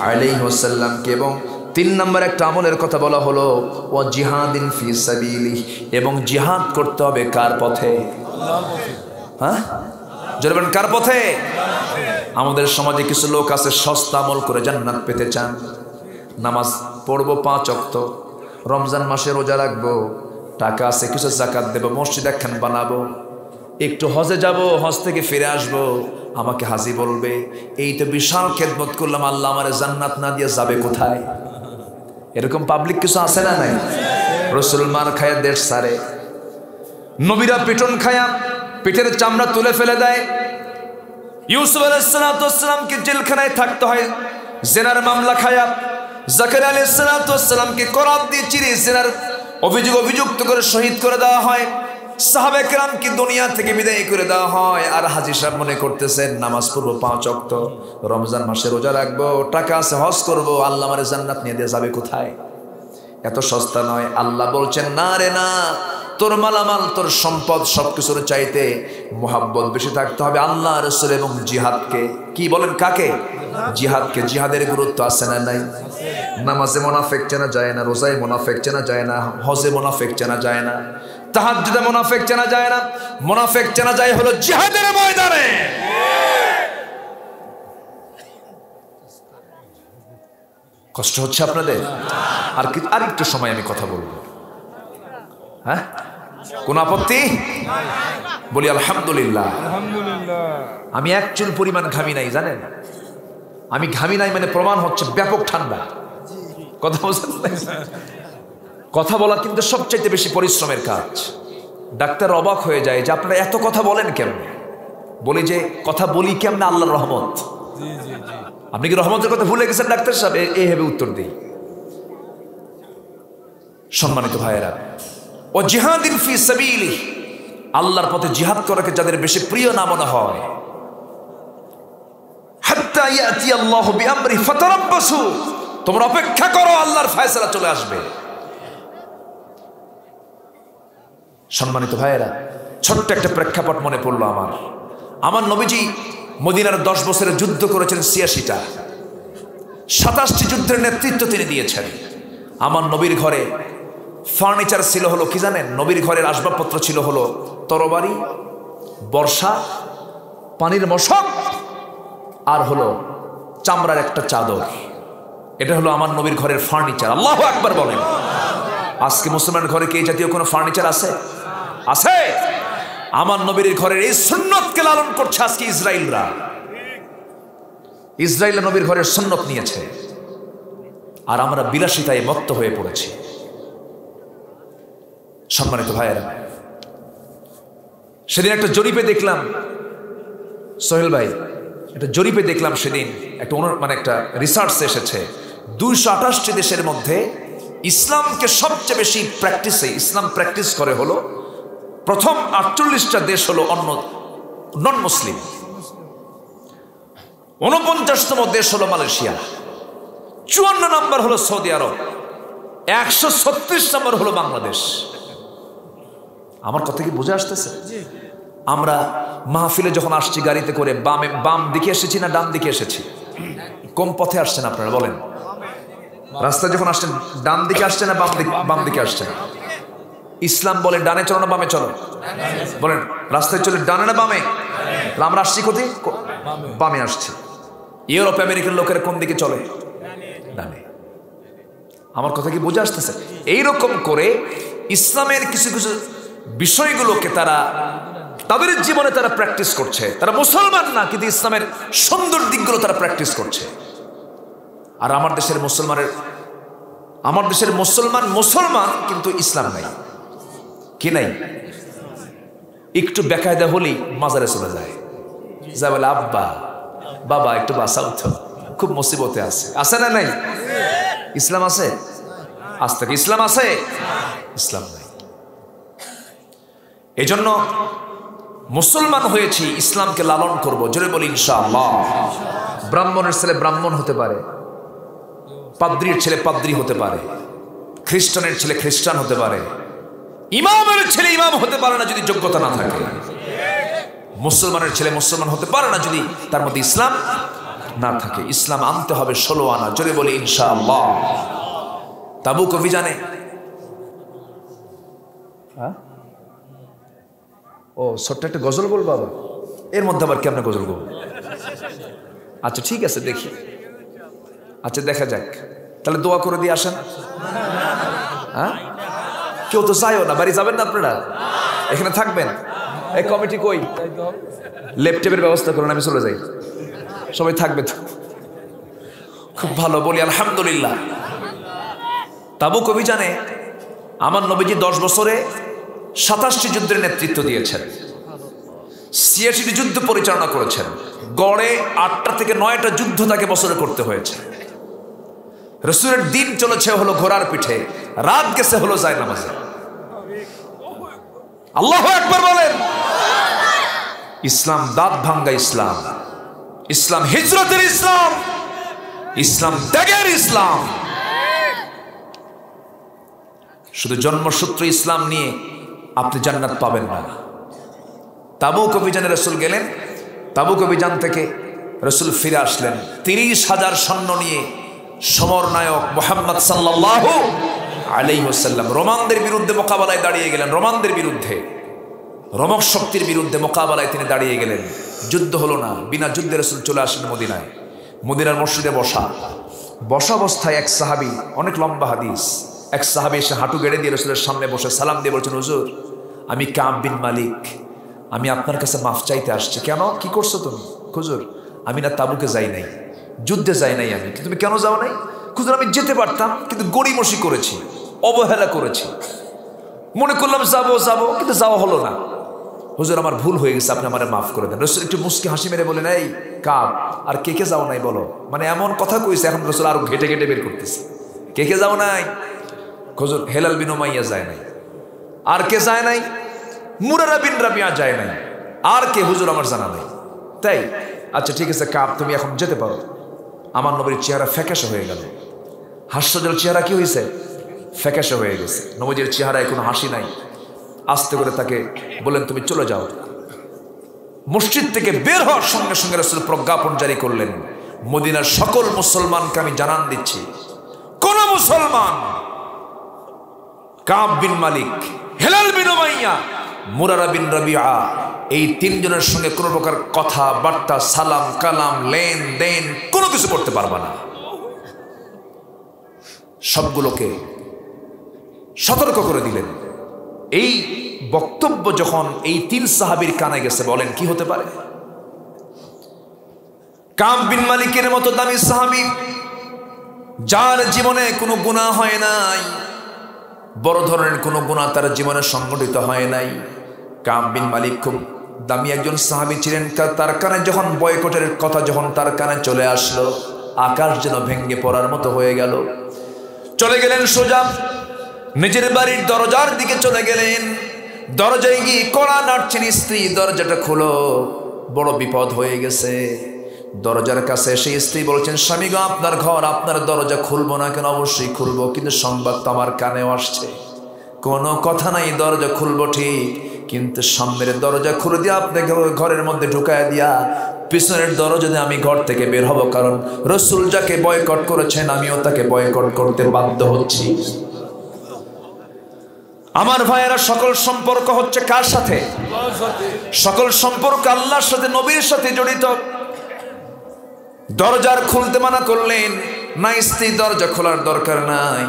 [SPEAKER 1] আলাইহি ওয়াসাল্লামকে। এবং 3 নম্বর একটা আমলের কথা বলা হলো, ওয়া জিহাদিন ফি সাবিলিহি, এবং জিহাদ করতে হবে কার পথে? হ্যাঁ, জোরে বলেন, কার পথে? আমাদের সমাজে কিছু লোক আছে সস্তা আমল করে জান্নাত পেতে চান। নামাজ পড়বো 5 ওয়াক্ত, রমজান মাসে রোজা রাখবো, টাকা আছে কিছু যাকাত দেবো, মসজিদ একখান বানাবো, একটু হজে যাব, হজ থেকে ফিরে আসবো, আমাকে হাজি বলবে এই তো বিশাল খেদমত করলাম, আল্লাহ আমার জান্নাত না দিয়ে যাবে কোথায়? এরকম পাবলিক কিছু আছে না নাই? রসুল মার খায়া দেশ সারে, নবীরা পিটন খায়া পিঠের চামড়া তুলে ফেলে দেয়। ইউসুফ আলাইহিসসালামকে জেলখানায় থাকতে হয় জেনার মামলা খায়া। জাকারিয়া আলাইহিসসালামকে করাত দিয়ে চিরে জেনার অভিযুক্ত করে শহীদ করে দেওয়া হয়। সাহাবায়ে কেরামকে দুনিয়া থেকে বিদায় করে দেওয়া হয়। আর হাজী সাহেব মনে করতেছেন নামাজ পড়বো 5 ওয়াক্ত, রমজান মাসে রোজা রাখবো, টাকা আছে হজ করবো, আল্লাহ আমারে জান্নাত নিয়ে দিয়ে যাবে কোথায়? এত সস্তা নয়। আল্লাহ বলছেন না রে না, তোর মালামাল তোর সম্পদ সবকিছুর চাইতে মুহাব্বত বেশি থাকতে হবে আল্লাহ রাসূল এবং জিহাদকে। কি বলেন কাকে? জিহাদকে। জিহাদের গুরুত্ব আছে না নাই? নামাজে মুনাফিক চেনা যায় না, রোজায় মুনাফিক চেনা যায় না, হজে মুনাফিক চেনা যায় না, তাহাজ্জুদে মুনাফিক চেনা যায় না। মুনাফিক চেনা যায় হলো জিহাদের ময়দানে। কষ্ট হচ্ছে আপনাদের? আর একটু সময় আমি কথা বলবো, হ্যাঁ? কোন আপত্তি? বলি আলহামদুলিল্লাহ। আমি এক চুল পরিমাণ ঘামি নাই, জানেন? আমি ঘামি নাই মানে প্রমাণ হচ্ছে ব্যাপক ঠান্ডা। কথা বলছেন? কথা বলা কিন্তু সবচাইতে বেশি পরিশ্রমের কাজ। ডাক্তার অবাক হয়ে যায় যে আপনারা এত কথা বলেন কেমনে? বলি যে কথা বলি কেমনে? আল্লাহর রহমত। আপনি কি রহমতের কথা ভুলে গেছেন ডাক্তার সাহেব? এই হবে উত্তর দিই। সম্মানিত ভাইয়েরা, ও জিহাদিন ফি সাবিলি, আল্লাহর পথে জিহাদ করাকে যাদের বেশি প্রিয় না মনে হয়, হাত্তা ইয়াতি আল্লাহু বিআমরি ফাতারাব্বাসু, তোমরা অপেক্ষা করো, আল্লাহর ফয়সালা চলে আসবে। সম্মানিত ভাইয়েরা, ছোট্ট একটা প্রেক্ষাপট মনে পড়লো আমার নবীজি মদিনার 10 বছরের যুদ্ধ করেছেন 86টা, 27টি যুদ্ধের নেতৃত্ব তিনি দিয়েছেন। আমার নবীর ঘরে ফার্নিচার ছিল হলো কি জানেন? নবীর ঘরের আসবাবপত্র ছিল হলো তরবারি, বর্ষা, পানির মশক, আর হলো চামড়ার একটা চাদর। এটা হলো আমার নবীর ঘরের ফার্নিচার। আল্লাহু আকবার বলেন। আজকে মুসলমানের ঘরে কি এই জাতীয় কোনো ফার্নিচার আছে? আছে? আমার নবীর ঘরের এই সুন্নতকে লালন করছে আজকে ইসরায়েলরা। ইসরায়েল নবীর ঘরের সুন্নত নিয়েছে, আর আমরা বিলাসিতায় মত্ত হয়ে পড়েছি। সম্মানিত ভাইয়েরা, সেদিন একটা জরিপে দেখলাম, সোহেল ভাই, একটা জরিপে দেখলাম সেদিন, একটা রিসার্চ এসেছে 228টি দেশের মধ্যে ইসলামকে সবচেয়ে বেশি ইসলাম প্র্যাকটিস করে হলো প্রথম 48টা দেশ হলো নন মুসলিম, 49তম দেশ হলো মালয়েশিয়া, 54 নম্বর হলো সৌদি আরব, 136 নম্বর হলো বাংলাদেশ। আমার কথা কি বুঝে আসতেছে? আমরা মাহফিলে যখন আসছি গাড়িতে করে বাম দিকে এসেছি না ডান দিকে এসেছি? কোন পথে আসছেন আপনারা বলেন? রাস্তায় যখন আসছেন ডান দিকে আসছেন না বাম দিকে আসছেন? ইসলাম বলে ডানে চলো না বামে চলো? বলেন রাস্তায় চলে ডানে না বামে? আমরা আসছি কোথায়? বামে আসছি। ইউরোপ আমেরিকার লোকেরা কোন দিকে চলে? ডানে। আমার কথা কি বুঝে আসতেছে? এইরকম করে ইসলামের কিছু কিছু বিষয়গুলোকে তাদের জীবনে তারা প্র্যাকটিস করছে। তারা মুসলমান না, কিন্তু ইসলামের সুন্দর দিকগুলো তারা প্র্যাকটিস করছে। আর আমার দেশের মুসলমান কিন্তু ইসলাম নাই। কি নাই? একটু বেকায়দা হলেই মাজারে চলে যায়, যা বলে আব্বা বাবা একটু বাঁচাও তো, খুব মুসিবতে আছে না নাই? ইসলাম আছে? আজ থেকে ইসলাম আছে? ইসলাম নাই। এজন্য মুসলমান হয়েছি, ইসলামকে লালন করব। জোরে বলি ইনশাআল্লাহ। ব্রাহ্মণের ছেলে ব্রাহ্মণ হতে পারে, পাদ্রীর ছেলে পাদ্রী হতে পারে, খ্রিস্টানের ছেলে খ্রিস্টান হতে পারে, ইমামের ছেলে ইমাম হতে পারে না যদি যোগ্যতা না থাকে। মুসলমানের ছেলে মুসলমান হতে পারে না যদি তার মধ্যে ইসলাম না থাকে। ইসলাম আনতে হবে 16 আনা। জোরে বলি ইনশাআল্লাহ। তাবুক অভিযানে ছোট্ট একটা গজল বল বাবা, এর মধ্যে আবার কেমন গজল বলবো? আচ্ছা ঠিক আছে, দেখি, আচ্ছা দেখা যাক। তাহলে দোয়া করে দিয়ে আসেন। হ্যাঁ, কেউ তো চাইও না। বাড়ি যাবেন না আপনারা? এখানে থাকবেন? এই কমিটি কই? ল্যাপটপের ব্যবস্থা করুন, আমি চলে যাই। সবাই থাকবে তো? খুব ভালো, বলি আলহামদুলিল্লাহ। তাবুক অভিযানে আমার নবীজি 10 বছরে 27টি যুদ্ধের নেতৃত্ব দিয়েছেন, 86টি যুদ্ধ পরিচালনা করেছেন। গড়ে 8টা থেকে 9টা যুদ্ধ তাকে বছরে করতে হয়েছে। রাসূলের দিন চলেছে হলো ঘোড়ার পিঠে, রাত গেছে হলো জায়নামাজে। আল্লাহু আকবার বলেন। ইসলাম দাঁত ভাঙ্গা ইসলাম, ইসলাম হিজরতের ইসলাম, ইসলাম ত্যাগের ইসলাম। শুধু জন্মসূত্র ইসলাম নিয়ে আপনি জান্নাত পাবেন না। তাবুক অভিযানে রাসূল গেলেন, তাবুক অভিযান থেকে রাসূল ফিরে আসলেন 30,000 সৈন্য নিয়ে। সমরনায়ক মুহাম্মদ সাল্লাল্লাহু আলাইহি ওয়াসাল্লাম রোমানদের বিরুদ্ধে মোকাবেলায় দাঁড়িয়ে গেলেন। রোমানদের বিরুদ্ধে, রোমক শক্তির বিরুদ্ধে মোকাবেলায় তিনি দাঁড়িয়ে গেলেন। যুদ্ধ হলো না, বিনা যুদ্ধে রাসূল চলে আসলেন মদিনায়। মদিনার মসজিদে বসা অবস্থায় এক সাহাবী, অনেক লম্বা হাদিস, এক সাহাবী এসে হাঁটু গেড়ে দিয়ে রাসূলের সামনে বসে সালাম দিয়ে বলছেন, হুজুর আমি কাব বিন মালিক, আমি আপনার কাছে মাফ চাইতে আসছি। কেন, কি করছো তুমি? হুজুর আমি না তাবুকে যাই নাই, যুদ্ধে যাই নাই আমি। তুমি কেন যাও নাই? হুজুর আমি যেতে পারতাম, কিন্তু গড়িমসি করেছি, অবহেলা করেছি, মনে করলাম যাবো কিন্তু যাওয়া হলো না। হুজুর আমার ভুল হয়ে গেছে, আপনি আমারে মাফ করে দেন। রাসূল একটু মুস্কি হাসি মেরে বলেন, এই কাব, আর কে কে যাও নাই বলো? মানে এমন কথা কইছে, এখন রাসূল আরো ঘেটে ঘেটে বের করতেছে। কে কে যাও নাই? হুজুর হেলাল বিন উমাইয়া যায় নাই। আর কে যায় নাই? মুরারা বিন রাবিয়া যায় নাই। আর কে? হুজুর আমার জানা নাই। তাই? আচ্ছা ঠিক আছে কাব, তুমি এখন যেতে পারো। আমার নবীর চেহারা ফ্যাকাশে হয়ে গেল। হাস্যজল চেহারা কি হয়েছে? ফ্যাকাশে হয়ে গেছে। নবীজির চেহারায় কোনো হাসি নাই। আস্তে করে তাকে বললেন, তুমি চলে যাও। মসজিদ থেকে বের হওয়ার সঙ্গে সঙ্গে রাসূল প্রজ্ঞাপন জারি করলেন, মদিনার সকল মুসলমানকে আমি জানান দিচ্ছি, কোন মুসলমান কাব বিন মালিক, হেলাল বিন উমাইয়া, মুরারা বিন রাবিয়া, এই 3 জনের সঙ্গে কোনো প্রকার কথা বার্তা, সালাম কালাম, লেনদেন কোনো কিছু করতে পারবা না। সবগুলোকে সতর্ক করে দিলেন। এই বক্তব্য যখন এই 3 সাহাবীর কানে গেছে, বলেন কি হতে পারে? কাব বিন মালিকের মতো দামি সাহাবী, যার জীবনে কোনো গুনাহ হয় নাই, বড় ধরনের কোনো গুনাহ তার জীবনে সংঘটিত হয় নাই। কাব বিন মালিক খুব দামি একজন সাহাবী ছিলেন। তার কানে যখন বয়কটের কথা যখন তার কানে চলে আসলো, আকাশ যেন ভেঙে পড়ার মতো হয়ে গেল। চলে গেলেন সোজা নিজের বাড়ির দরজার দিকে চলে গেলেন। দরজায় গিয়ে কড়া নাড়ছেন স্ত্রী, দরজাটা খোলো, বড় বিপদ হয়ে গেছে। দরজার কাছে সেই স্ত্রী বলছেন, স্বামী গো আপনার ঘর, আপনার দরজা খুলবো না কেন? অবশ্যই খুলবো, কিন্তু সংবাদ তো আমার কানেও আসছে। কোনো কথা নাই, দরজা খুলবো ঠিক, কিন্তু সামনের দরজা খুলে দিয়ে আপনাকে ঘরের মধ্যে ঢুকায় দিয়া পিছনের দরজা দিয়ে আমি ঘর থেকে বের হব, কারণ রাসূল যাকে বয়কট করেছেন আমিও তাকে বয়কট করতে বাধ্য হচ্ছি। আমার ভাইয়েরা, সকল সম্পর্ক হচ্ছে কার সাথে? সকল সম্পর্ক আল্লাহর সাথে, নবীর সাথে জড়িত। দরজার খুলতে মানা করলেন না, স্ত্রী দরজা খোলার দরকার নাই।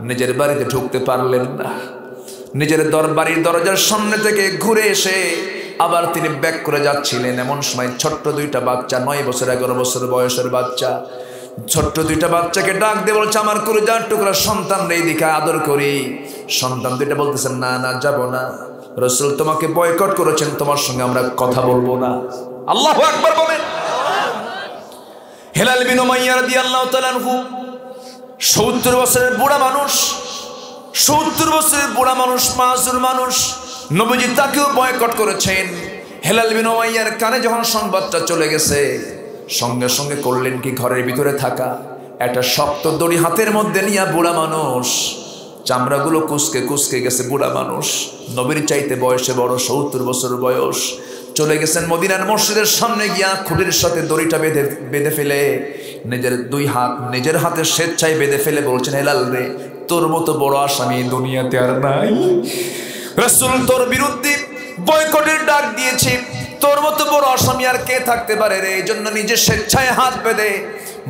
[SPEAKER 1] নিজের বাড়িতে ঢুকতে পারলেন না। নিজের বাড়ির দরজার সামনে থেকে ঘুরে এসে আবার তিনি ব্যাক করে যাচ্ছিলেন। এমন সময় ছোট্ট 2টা বাচ্চা, 9 বছর 11 বছর বয়সের বাচ্চা, ছোট্ট 2টা বাচ্চাকে ডাক দিয়ে বলছে, আমার কলিজার টুকরা সন্তান রে, এদিকে আদর করি। সন্তান 2টা বলতেছেন, না না যাব না, রাসূল তোমাকে বয়কট করেছেন, তোমার সঙ্গে আমরা কথা বলবো না। আল্লাহু আকবার বলেন। হেলাল বিন উমাইয়া রাদিয়াল্লাহু তাআলা আনহু 70 বছরের বুড়া মানুষ, 70 বছরের বুড়া মানুষ, মাসুর মানুষ, নবীজি তাকেও বয়কট করেছেন। হেলাল বিন উমাইয়ার কানে যখন সংবাদটা চলে গেছে, সঙ্গে সঙ্গে করলেন কি, ঘরের ভিতরে থাকা একটা শক্ত দড়ি হাতের মধ্যে নিয়ে, বুড়া মানুষ, চামড়াগুলো কুচকে কুচকে গেছে, বুড়া মানুষ, নবীর চাইতে বয়সে বড়, 70 বছর বয়স, চলে গেছেন মদিনার মসজিদের সামনে গিয়া খুঁটির সাথে দড়িটা বেঁধে ফেলে নিজের 2 হাত নিজের হাতে স্বেচ্ছায় বেঁধে ফেলে বলছেন, হেলাল রে, তোর মতো বড় আসামি দুনিয়াতে আর নাই। রাসূল তোর বিরুদ্ধে বয়কটের ডাক দিয়েছে, তোর মতো বড় আসামি আর কে থাকতে পারে রে? এই জন্য নিজে স্বেচ্ছায় হাত বেঁধে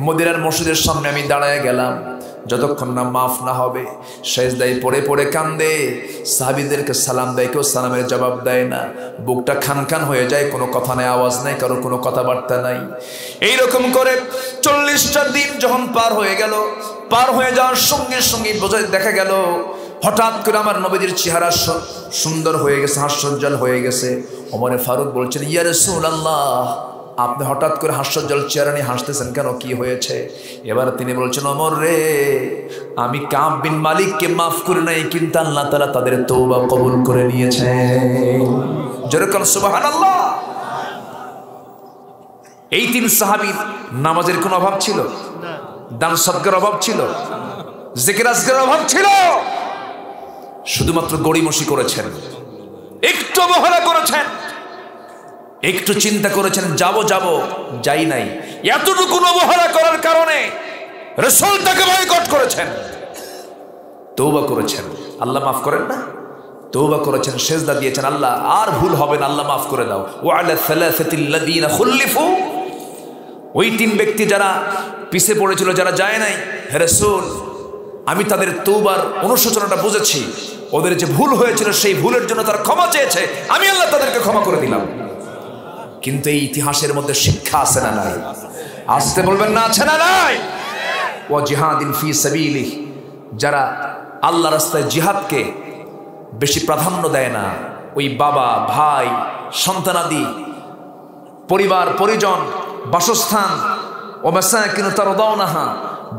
[SPEAKER 1] মদিনার মসজিদের সামনে আমি দাঁড়ায় গেলাম। যতক্ষণ না মাফ না হবে। সেজদায় পড়ে পড়ে কান্দে, সাহাবীদেরকে সালাম দেয়, কেউ সালামের জবাব দেয় না, বুকটা খান খান হয়ে যায়, কোনো কথা নাই, আওয়াজ নাই, কারো কোনো কথাবার্তা নাই। এইরকম করে 40টা দিন যখন পার হয়ে গেল, পার হয়ে যাওয়ার সঙ্গে সঙ্গে দেখা গেল হঠাৎ করে আমার নবীর চেহারা সুন্দর হয়ে গেছে, হাস্যোজ্জ্বল হয়ে গেছে। ওমর ফারুক বলছেন, ইয়া রাসূলুল্লাহ, আপনি হঠাৎ করে হাস্যোজ্জ্বল চেহারা নিয়ে হাসতেছেন কেন, কি হয়েছে? এবার তিনি বলছেন, ওমর রে, আমি কাব বিন মালিককে মাফ করে নাই, কিন্তু আল্লাহ তাআলা তাদের তওবা কবুল করে নিয়েছে। যেরকম সুবহানাল্লাহ। এই 3 সাহাবীর নামাজের কোনো অভাব ছিল? দান সদকার অভাব ছিল? জিকির আজকারের অভাব ছিল? শুধুমাত্র গড়িমসি করেছেন, একটু অবহেলা করেছেন, একটু চিন্তা করেছেন যাব যাই নাই। এতটুকু অবহেলা করার কারণে রাসূল তাকে বয়কট করেছেন। তওবা করেছেন, আল্লাহ মাফ করেন না? তওবা করেছেন, সেজদা দিয়েছেন, আল্লাহ আর ভুল হবে না, আল্লাহ মাফ করে দাও। ওয়া আলা সালাসাতিল্লাযীনা খুল্লিফু, ওই 3 ব্যক্তি যারা পিছে পড়েছিল, যারা যায় নাই, হে রাসূল আমি তাদের তওবার অনুশোচনাটা বুঝেছি, ওদের যে ভুল হয়েছিল সেই ভুলের জন্য তারা ক্ষমা চেয়েছে, আমি আল্লাহ তাদেরকে ক্ষমা করে দিলাম। কিন্তু এই ইতিহাসের মধ্যে শিক্ষা আছে না নাই? আসতে বলবেন না, আছে না নাই? ও জিহাদিন ফি সাবিলিহি, যারা আল্লাহর রাস্তায় জিহাদকে বেশি প্রাধান্য দেয় না, ওই বাবা ভাই সন্তানাদি পরিবার পরিজন বাসস্থান ও মাসাকিন তারদাউনাহা,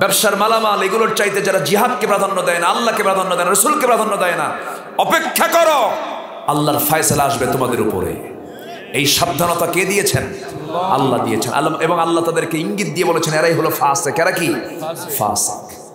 [SPEAKER 1] ব্যবসার মালামাল, এগুলোর চাইতে যারা জিহাদকে প্রাধান্য দেয় না, আল্লাহকে প্রাধান্য দেয় না, রাসূলকে প্রাধান্য দেয় না, অপেক্ষা করো, আল্লাহর ফয়সালা আসবে তোমাদের উপরে। এই সাবধানতা কে দিয়েছেন? আল্লাহ দিয়েছেন। এবং আল্লাহ তাদেরকে ইঙ্গিত দিয়ে বলেছেন, এরাই হলো ফাসিক। এরা কি? ফাসিক।